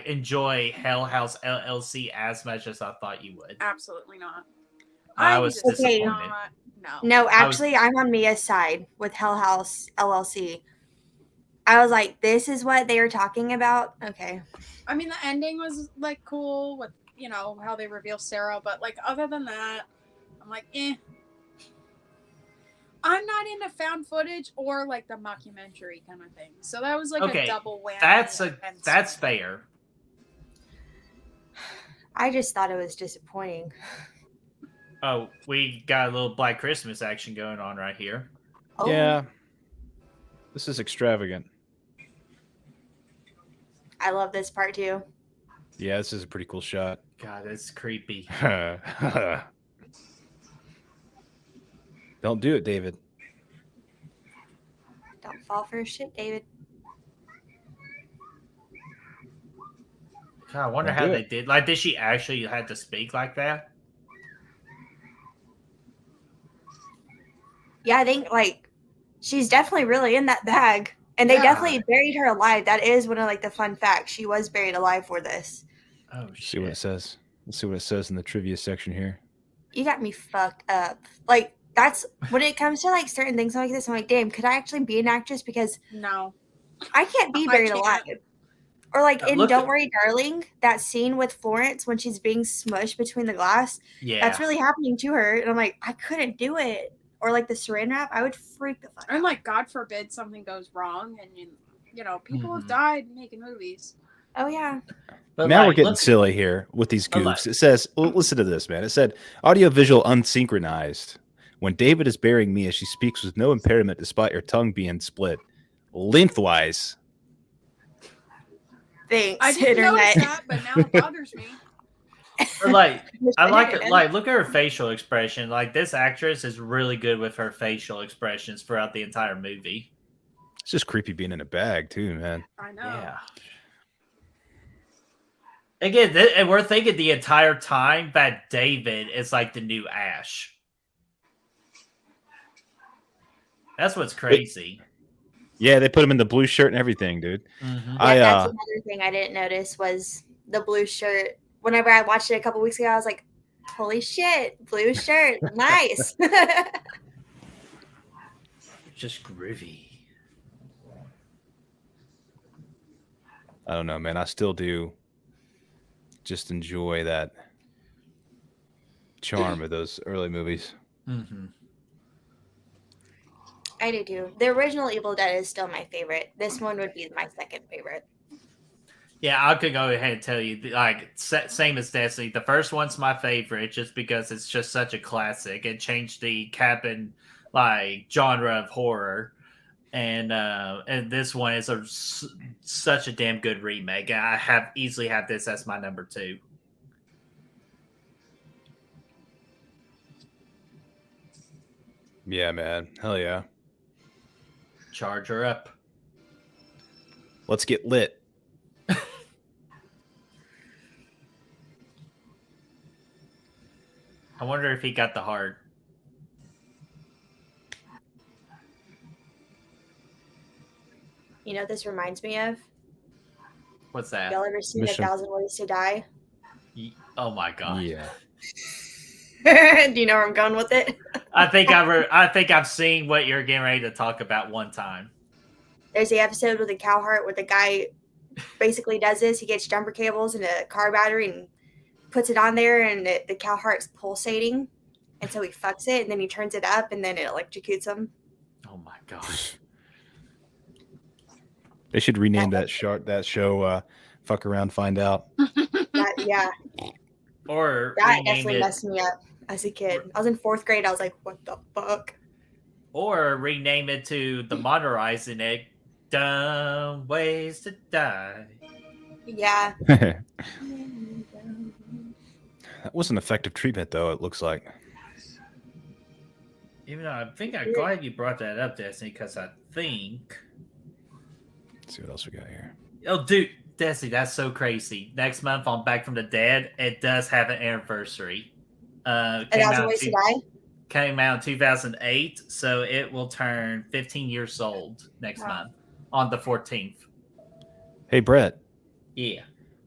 enjoy Hell House LLC as much as I thought you would. Absolutely not. I was disappointed. No, actually, I'm on Mia's side with Hell House LLC. I was like, this is what they were talking about? Okay. I mean, the ending was, like, cool with, how they reveal Sarah, but, like, other than that, I'm like, eh. I'm not into found footage or, like, the mockumentary kind of thing. So that was, like, a double whammy. That's fair. I just thought it was disappointing. Oh, we got a little Black Christmas action going on right here. Oh. Yeah. This is extravagant. I love this part too. Yeah, this is a pretty cool shot. God, it's creepy. Don't do it, David. Don't fall for shit, David. God, I wonder how they did. Like, did she actually had to speak like that? Yeah, I think, like, she's definitely really in that bag. And they definitely buried her alive. That is one of, like, the fun facts. She was buried alive for this. Oh, shit. See what it says. Let's see what it says in the trivia section here. You got me fucked up. Like, that's when it comes to, like, certain things like this, I'm like, damn, could I actually be an actress? Because no, I can't be buried alive. Or, like, in Don't Worry, Darling, that scene with Florence when she's being smushed between the glass. Yeah. That's really happening to her. And I'm like, I couldn't do it. Or, like, the saran wrap, I would freak the fuck out. And, like, God forbid something goes wrong and, people have died making movies. Oh, yeah. But now we're getting silly here with these goofs. It says, listen to this, man. It said, audiovisual unsynchronized. When David is burying Mia, she speaks with no impairment despite her tongue being split lengthwise. Thanks, I didn't notice that, but now it bothers me. Or I like it. Like, look at her facial expression. Like, this actress is really good with her facial expressions throughout the entire movie. It's just creepy being in a bag, too, man. I know. Yeah. Again, and we're thinking the entire time that David is like the new Ash. That's what's crazy. Yeah, they put him in the blue shirt and everything, dude. Mm-hmm. Yeah, that's another thing I didn't notice was the blue shirt. Whenever I watched it a couple weeks ago, I was like, holy shit, blue shirt. Nice. Just groovy. I don't know, man. I still do just enjoy that charm of those early movies. Mm-hmm. I do too. The original Evil Dead is still my favorite. This one would be my second favorite. Yeah, I could go ahead and tell you, like, same as Destiny. The first one's my favorite just because it's just such a classic. It changed the cabin, like, genre of horror. And this one is such a damn good remake. I easily have this as my number 2. Yeah, man. Hell yeah. Charge her up. Let's get lit. I wonder if he got the heart. You know what this reminds me of? What's that? Y'all ever seen Mission. 1,000 Ways to Die? Oh my god. Yeah. Do you know where I'm going with it? I think I've seen what you're getting ready to talk about one time. There's the episode with the cow heart where the guy basically does this. He gets jumper cables and a car battery and puts it on there, and the cow heart's pulsating. And so he fucks it, and then he turns it up, and then it electrocutes him. Oh my gosh. They should rename that show Fuck Around, Find Out. Yeah. Or that definitely messed me up as a kid. I was in 4th grade. I was like, what the fuck? Or rename it to The Modernizing It, dumb ways to die. Yeah. That was an effective treatment, though, it looks like. Even though I'm glad you brought that up, Destiny, because I think. Let's see what else we got here. Oh, dude, Destiny, that's so crazy. Next month on Back from the Dead, it does have an anniversary. A Thousand Ways to Die? Came out in 2008, so it will turn 15 years old next month on the 14th. Hey, Brett. Yeah.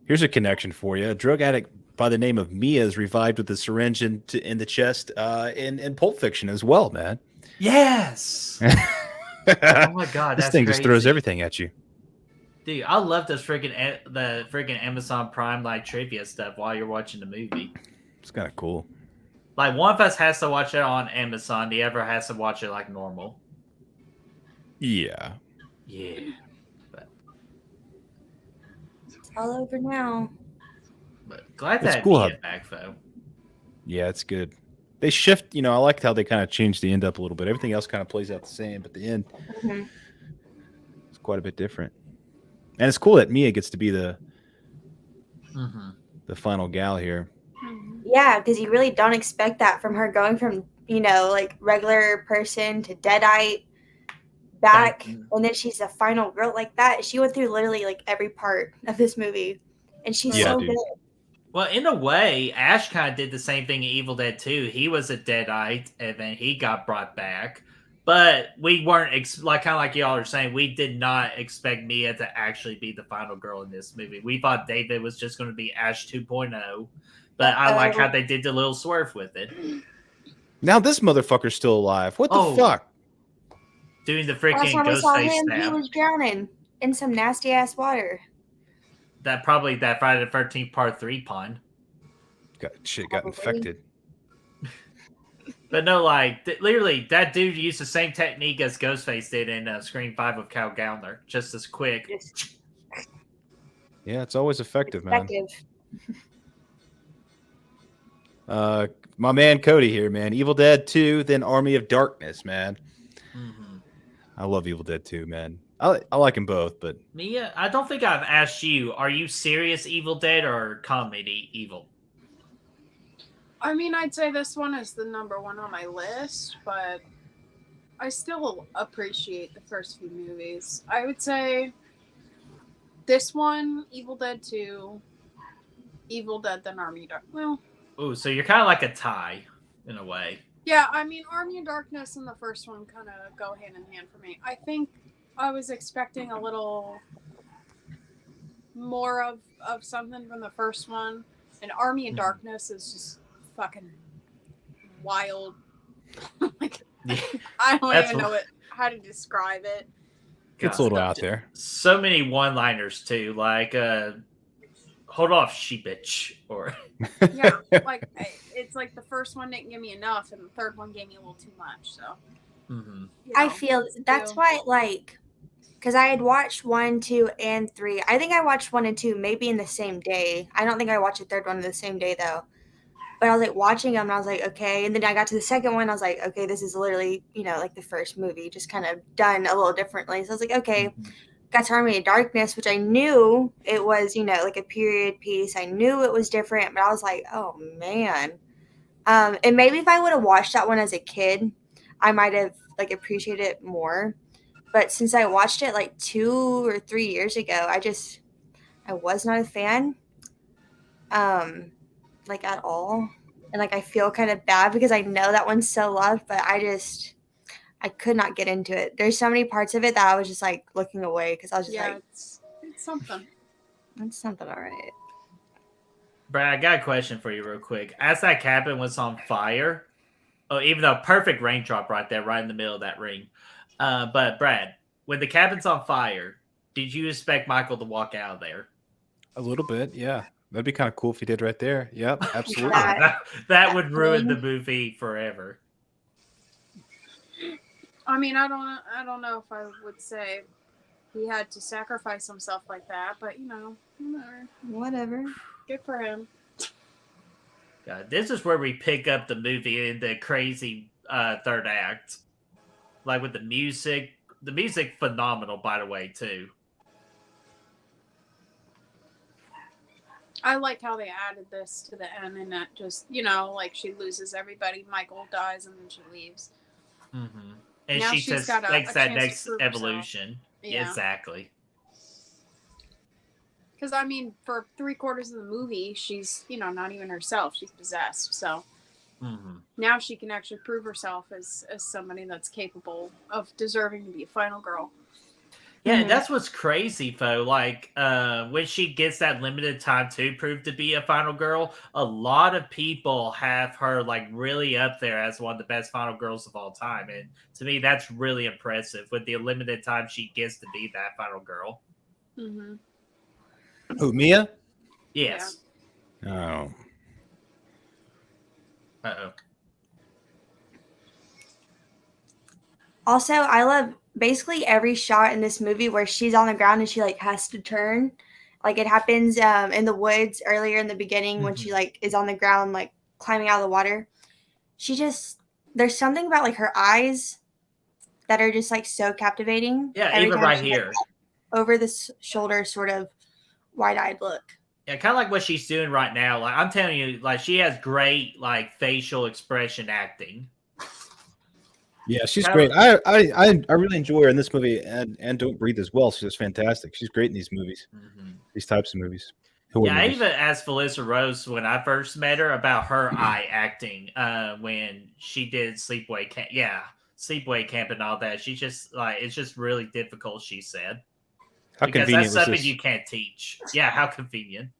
Here's a connection for you. A drug addict by the name of Mia is revived with a syringe in the chest in Pulp Fiction as well, man. Yes. Oh my god, this that's thing crazy. just throws everything at you. Dude, I love this the freaking Amazon Prime like trivia stuff while you're watching the movie. It's kind of cool. Like one of us has to watch it on Amazon, the other has to watch it like normal. Yeah. Yeah. But It's all over now. But glad It's that cool Mia how- back though. Yeah, it's good. They shift, I liked how they kind of changed the end up a little bit. Everything else kind of plays out the same, but the end is quite a bit different. And it's cool that Mia gets to be the final gal here. Yeah, because you really don't expect that from her going from, like regular person to Deadite back. And then she's the final girl like that. She went through literally like every part of this movie. And she's so good. Well, in a way, Ash kind of did the same thing in Evil Dead 2. He was a Deadite, and then he got brought back. But we weren't, kind of like y'all are saying, we did not expect Mia to actually be the final girl in this movie. We thought David was just going to be Ash 2.0. But I like how they did the little swerve with it. Now this motherfucker's still alive. What the fuck? Doing the freaking Last time we ghost saw face him, snap. he was drowning in some nasty ass water. That Friday the 13th Part 3 pun. Got infected. But no, literally, that dude used the same technique as Ghostface did in Scream 5 of Cal Gallner. Just as quick. Yeah, it's always effective, man. My man Cody here, man. Evil Dead 2, then Army of Darkness, man. I love Evil Dead 2, man. I like them both, but Mia, I don't think I've asked you, are you serious Evil Dead or comedy evil? I mean, I'd say this one is the number one on my list, but I still appreciate the first few movies. I would say this one, Evil Dead 2, Evil Dead, then Army of Darkness. Well, ooh, so you're kind of like a tie, in a way. Yeah, I mean, Army of Darkness and the first one kind of go hand in hand for me. I think I was expecting a little more of something from the first one, and Army of Darkness is just fucking wild. I don't even know how to describe it. It's a little out there. So many one-liners too, like "Hold off, she bitch," or yeah, it's like the first one didn't give me enough, and the third one gave me a little too much. So I feel that's why, because I had watched 1, 2, and 3. I think I watched 1 and 2 maybe in the same day. I don't think I watched the third one in the same day though. But I was watching them, and I was like, okay. And then I got to the second one, I was like, okay, this is literally, like the first movie, just kind of done a little differently. So I was like, okay. Got to Army of Darkness, which I knew it was, like a period piece. I knew it was different, but I was like, oh man. And maybe if I would have watched that one as a kid, I might have appreciated it more. But since I watched it 2 or 3 years ago, I was not a fan. At all. And I feel kind of bad because I know that one's so loved, but I could not get into it. There's so many parts of it that I was just looking away because I was just it's something. It's something, all right. Brad, I got a question for you real quick. As that cabin was on fire, even though perfect raindrop right there, right in the middle of that ring. But Brad, when the cabin's on fire, did you expect Michael to walk out of there? A little bit, yeah. That'd be kind of cool if he did right there. Yep, absolutely. that would ruin the movie forever. I mean, I don't know if I would say he had to sacrifice himself like that, but whatever. Good for him. God, this is where we pick up the movie in the crazy third act, with the music the music phenomenal, by the way, too. I like how they added this to the end, and that just, you know, like she loses everybody. Michael dies, and then she leaves. Mm-hmm. And Now she she's just got a makes that chance to next prove herself. evolution. Yeah. Exactly. Because, I mean, for 3/4 of the movie, she's, you know, not even herself. She's possessed. So now she can actually prove herself as somebody that's capable of deserving to be a final girl. Yeah, and that's what's crazy, though. Like, when she gets that limited time to prove to be a final girl, a lot of people have her, like, really up there as one of the best final girls of all time. And to me, that's really impressive with the limited time she gets to be that final girl. Mm-hmm. Who, Mia? Yes. Oh. Uh-oh. Also, I love basically every shot in this movie where she's on the ground and she like has to turn. Like it happens in the woods earlier in the beginning when she like is on the ground like climbing out of the water. She just there's something about like her eyes that are just like so captivating. Yeah, every even time right she, here. Like, over the shoulder sort of wide-eyed look. Yeah, kind of like what she's doing right now. Like I'm telling you, like she has great like facial expression acting. Yeah, she's great. I really enjoy her in this movie and Don't Breathe as well. She's fantastic. She's great in these movies, these types of movies. Yeah, I even asked Felissa Rose when I first met her about her eye acting when she did Sleepaway Camp. Yeah, Sleepaway Camp and all that. She just like it's just really difficult. She said, how because convenient that's was something this? you can't teach. Yeah, how convenient.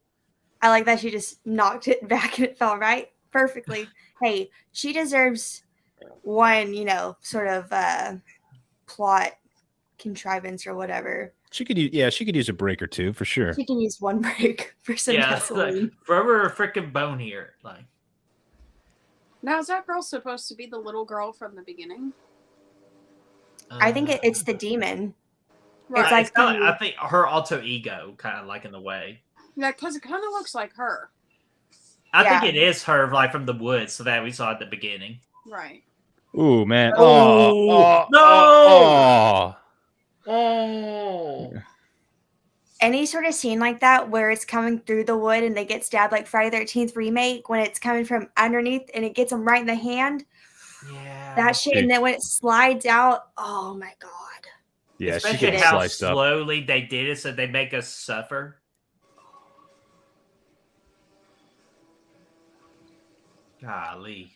I like that she just knocked it back and it fell right perfectly. Hey, she deserves one, you know, sort of plot contrivance or whatever. She could use a break or two for sure. She can use one break for some gasoline. Like, throw her a freaking bone here. Like, now is that girl supposed to be the little girl from the beginning? I think it's the demon. Right. It's like I think her alter ego, kind of like in a way. Yeah, because it kind of looks like her. I think it is her, like from the woods, so that we saw at the beginning. Right. Ooh, man. Oh, no! Oh. Any sort of scene like that where it's coming through the wood and they get stabbed, like Friday the 13th remake, when it's coming from underneath and it gets them right in the hand. Yeah. That shit. Dude. And then when it slides out, oh my God. Yeah, especially she gets how sliced up. slowly they did it, so they make us suffer. Golly.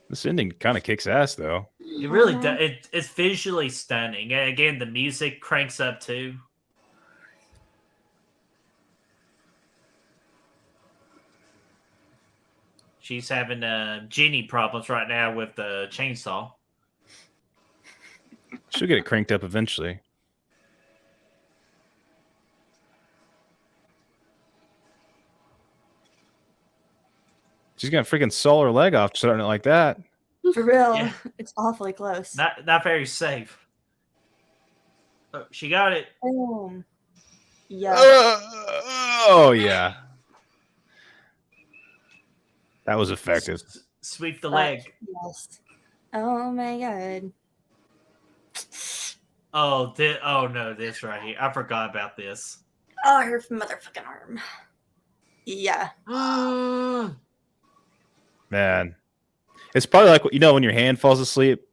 This ending kind of kicks ass, though. It really does. It's visually stunning. And again, the music cranks up too. She's having genie problems right now with the chainsaw. She'll get it cranked up eventually. She's gonna freaking saw her leg off starting it like that. For real. Yeah. It's awfully close. Not very safe. Oh, she got it. Yeah. Oh, yeah. That was effective. Sweep the leg. Yes. Oh, my God. Oh, no, this right here. I forgot about this. Oh, her motherfucking arm. Yeah. Man. It's probably like, you know, when your hand falls asleep.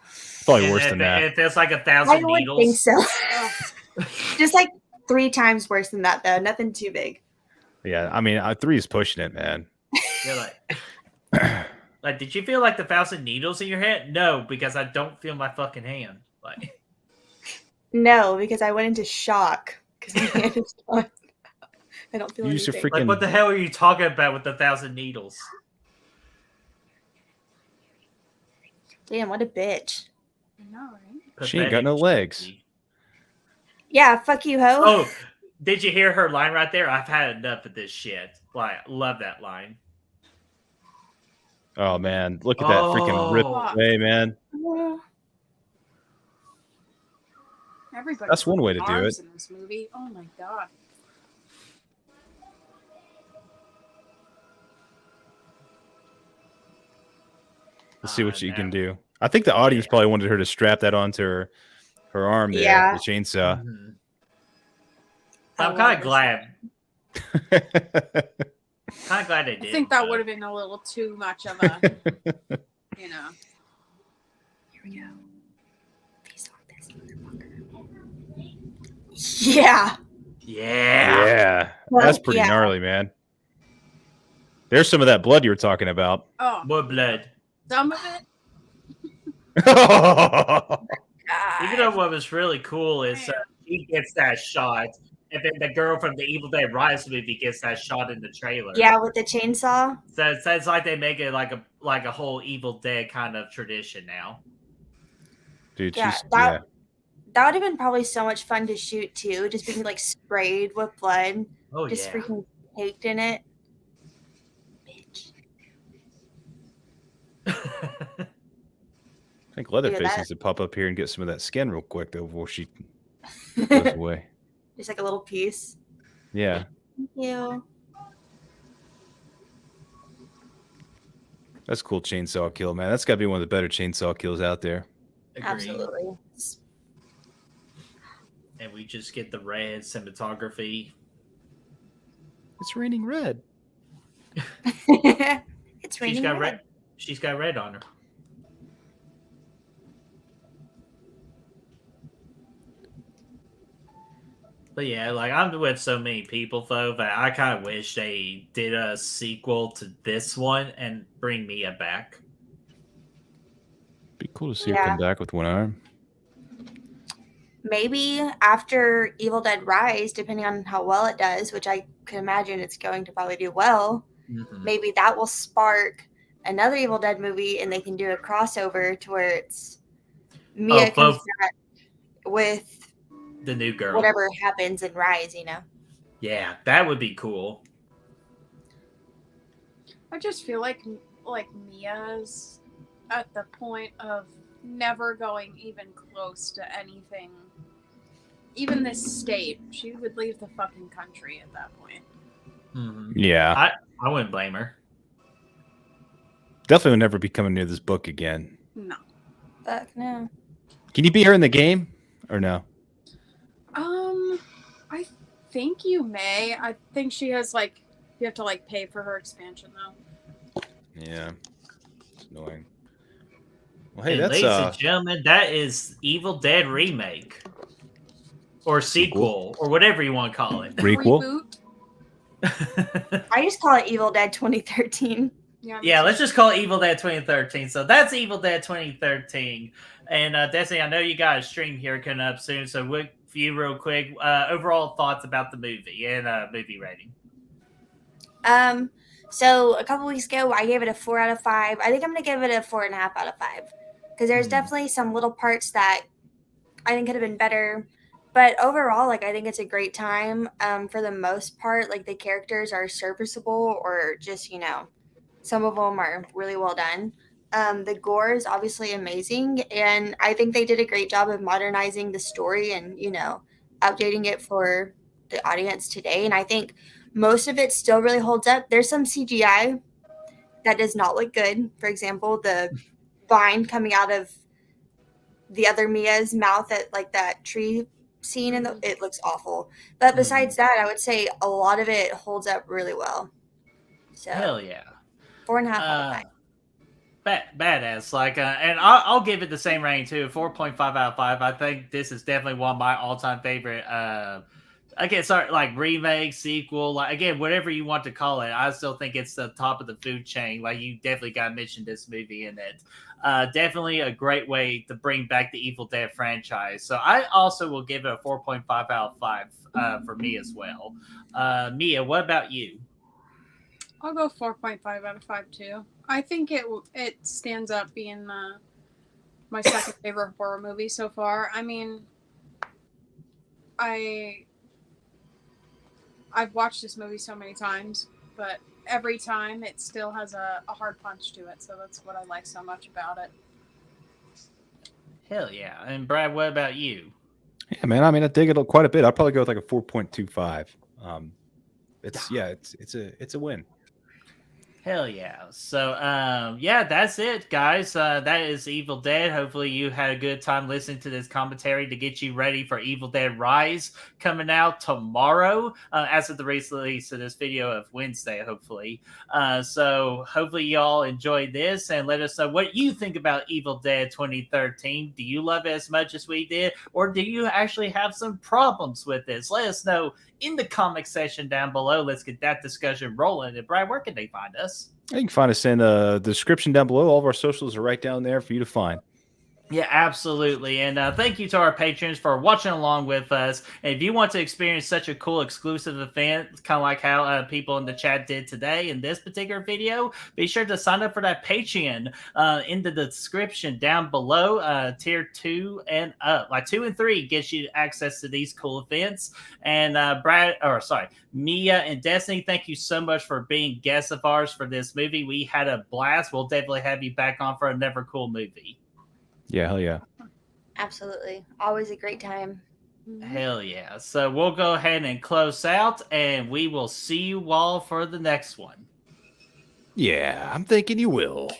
It's probably worse than that. It feels like 1,000 needles. I would think so. Just like 3 times worse than that, though. Nothing too big. Yeah, I mean, 3 is pushing it, man. Yeah, like, did you feel like 1,000 needles in your hand? No, because I don't feel my fucking hand. Like, no, because I went into shock because my hand is gone. I don't feel anything. Freaking... Like, what the hell are you talking about with 1,000 needles? Damn, what a bitch. I know, right? She ain't got no legs. Yeah, fuck you, ho. Oh, did you hear her line right there? I've had enough of this shit. Like, love that line. Oh, man. Look at that freaking rip away, man. Everybody. That's one way to do it. In this movie. Oh, my God. Let's see what you can do. I think the audience probably wanted her to strap that onto her her arm there, Yeah. the chainsaw. Mhm. I I'm kind love of glad. Kind of glad they I did. think that would have been a little too much of a, you know. Here we go. Face off this motherfucker. Yeah. Yeah. Yeah, Well, that's pretty yeah. gnarly, man. There's some of that blood you were talking about. Oh, More blood. some of it. You know what was really cool is he gets that shot, and then the girl from the Evil Dead Rise movie gets that shot in the trailer. Yeah, with the chainsaw. So it's like they make it like a whole Evil Dead kind of tradition now. Dude, Yeah, that would have been probably so much fun to shoot too, just being like sprayed with blood, Oh just yeah. freaking caked in it. Bitch. I think Leatherface needs to pop up here and get some of that skin real quick though before she goes away. Just like a little piece. Yeah, Thank you. that's a cool chainsaw kill, man. That's got to be one of the better chainsaw kills out there. Agreed. Absolutely. And we just get the red cinematography. It's raining red. It's raining. She's got red. She's got red on her. But yeah, like I'm with so many people though that I kind of wish they did a sequel to this one and bring Mia back. Be cool to see her come back with one arm. Maybe after Evil Dead Rise, depending on how well it does, which I can imagine it's going to probably do well, maybe that will spark another Evil Dead movie and they can do a crossover to where it's Mia comes back with the new girl. Whatever happens in Rise, you know? Yeah, that would be cool. I just feel like Mia's at the point of never going even close to anything. Even this state, she would leave the fucking country at that point. Mm-hmm. Yeah. I wouldn't blame her. Definitely will never be coming near this book again. No. Fuck no. Can you beat her in the game or no? I think you may. I think she has you have to pay for her expansion though. Yeah. It's annoying. Well, hey, and that's ladies and gentlemen, that is Evil Dead remake. Or sequel, or whatever you want to call it. Reboot? I just call it Evil Dead 2013. Yeah, let's just call it Evil Dead 2013. So that's Evil Dead 2013. And Destiny, I know you got a stream here coming up soon. So with you real quick, overall thoughts about the movie and movie rating. So a couple weeks ago, I gave it a 4 out of 5. I think I'm going to give it a 4.5 out of 5. Because there's definitely some little parts that I think could have been better. But overall, I think it's a great time. For the most part, the characters are serviceable or just, some of them are really well done. The gore is obviously amazing. And I think they did a great job of modernizing the story and, updating it for the audience today. And I think most of it still really holds up. There's some CGI that does not look good. For example, the vine coming out of the other Mia's mouth at that tree scene, and it looks awful. But besides that, I would say a lot of it holds up really well. So hell yeah, 4.5 out of 5. Badass. And I'll give it the same rating too, 4.5 out of 5. I think this is definitely one of my all-time favorite. Again, sorry, remake, sequel, again, whatever you want to call it. I still think it's the top of the food chain. You definitely got to mention this movie in it. Definitely a great way to bring back the Evil Dead franchise. So I also will give it a 4.5 out of 5 for me as well. Mia, what about you? I'll go 4.5 out of 5 too. I think it stands up being my second favorite horror movie so far. I mean, I've watched this movie so many times, but every time it still has a hard punch to it. So that's what I like so much about it. Hell yeah. And Brad, what about you? Yeah, man. I mean, I dig it quite a bit. I'd probably go with a 4.25. It's a win. Hell yeah. So, yeah, that's it, guys. That is Evil Dead. Hopefully you had a good time listening to this commentary to get you ready for Evil Dead Rise coming out tomorrow, as of the release of this video of Wednesday, hopefully. So hopefully y'all enjoyed this and let us know what you think about Evil Dead 2013. Do you love it as much as we did, or do you actually have some problems with this? Let us know in the comment section down below. Let's get that discussion rolling. And Brad, where can they find us? You can find us in the description down below. All of our socials are right down there for you to find. Yeah, absolutely. And thank you to our patrons for watching along with us. And if you want to experience such a cool exclusive event, kind of like how people in the chat did today in this particular video, be sure to sign up for that Patreon in the description down below. Tier 2 and up, like 2 and 3 gets you access to these cool events. And Mia and Destiny, thank you so much for being guests of ours for this movie. We had a blast. We'll definitely have you back on for another cool movie. Yeah, hell yeah. Absolutely. Always a great time. Hell yeah. So we'll go ahead and close out, and we will see you all for the next one. Yeah, I'm thinking you will.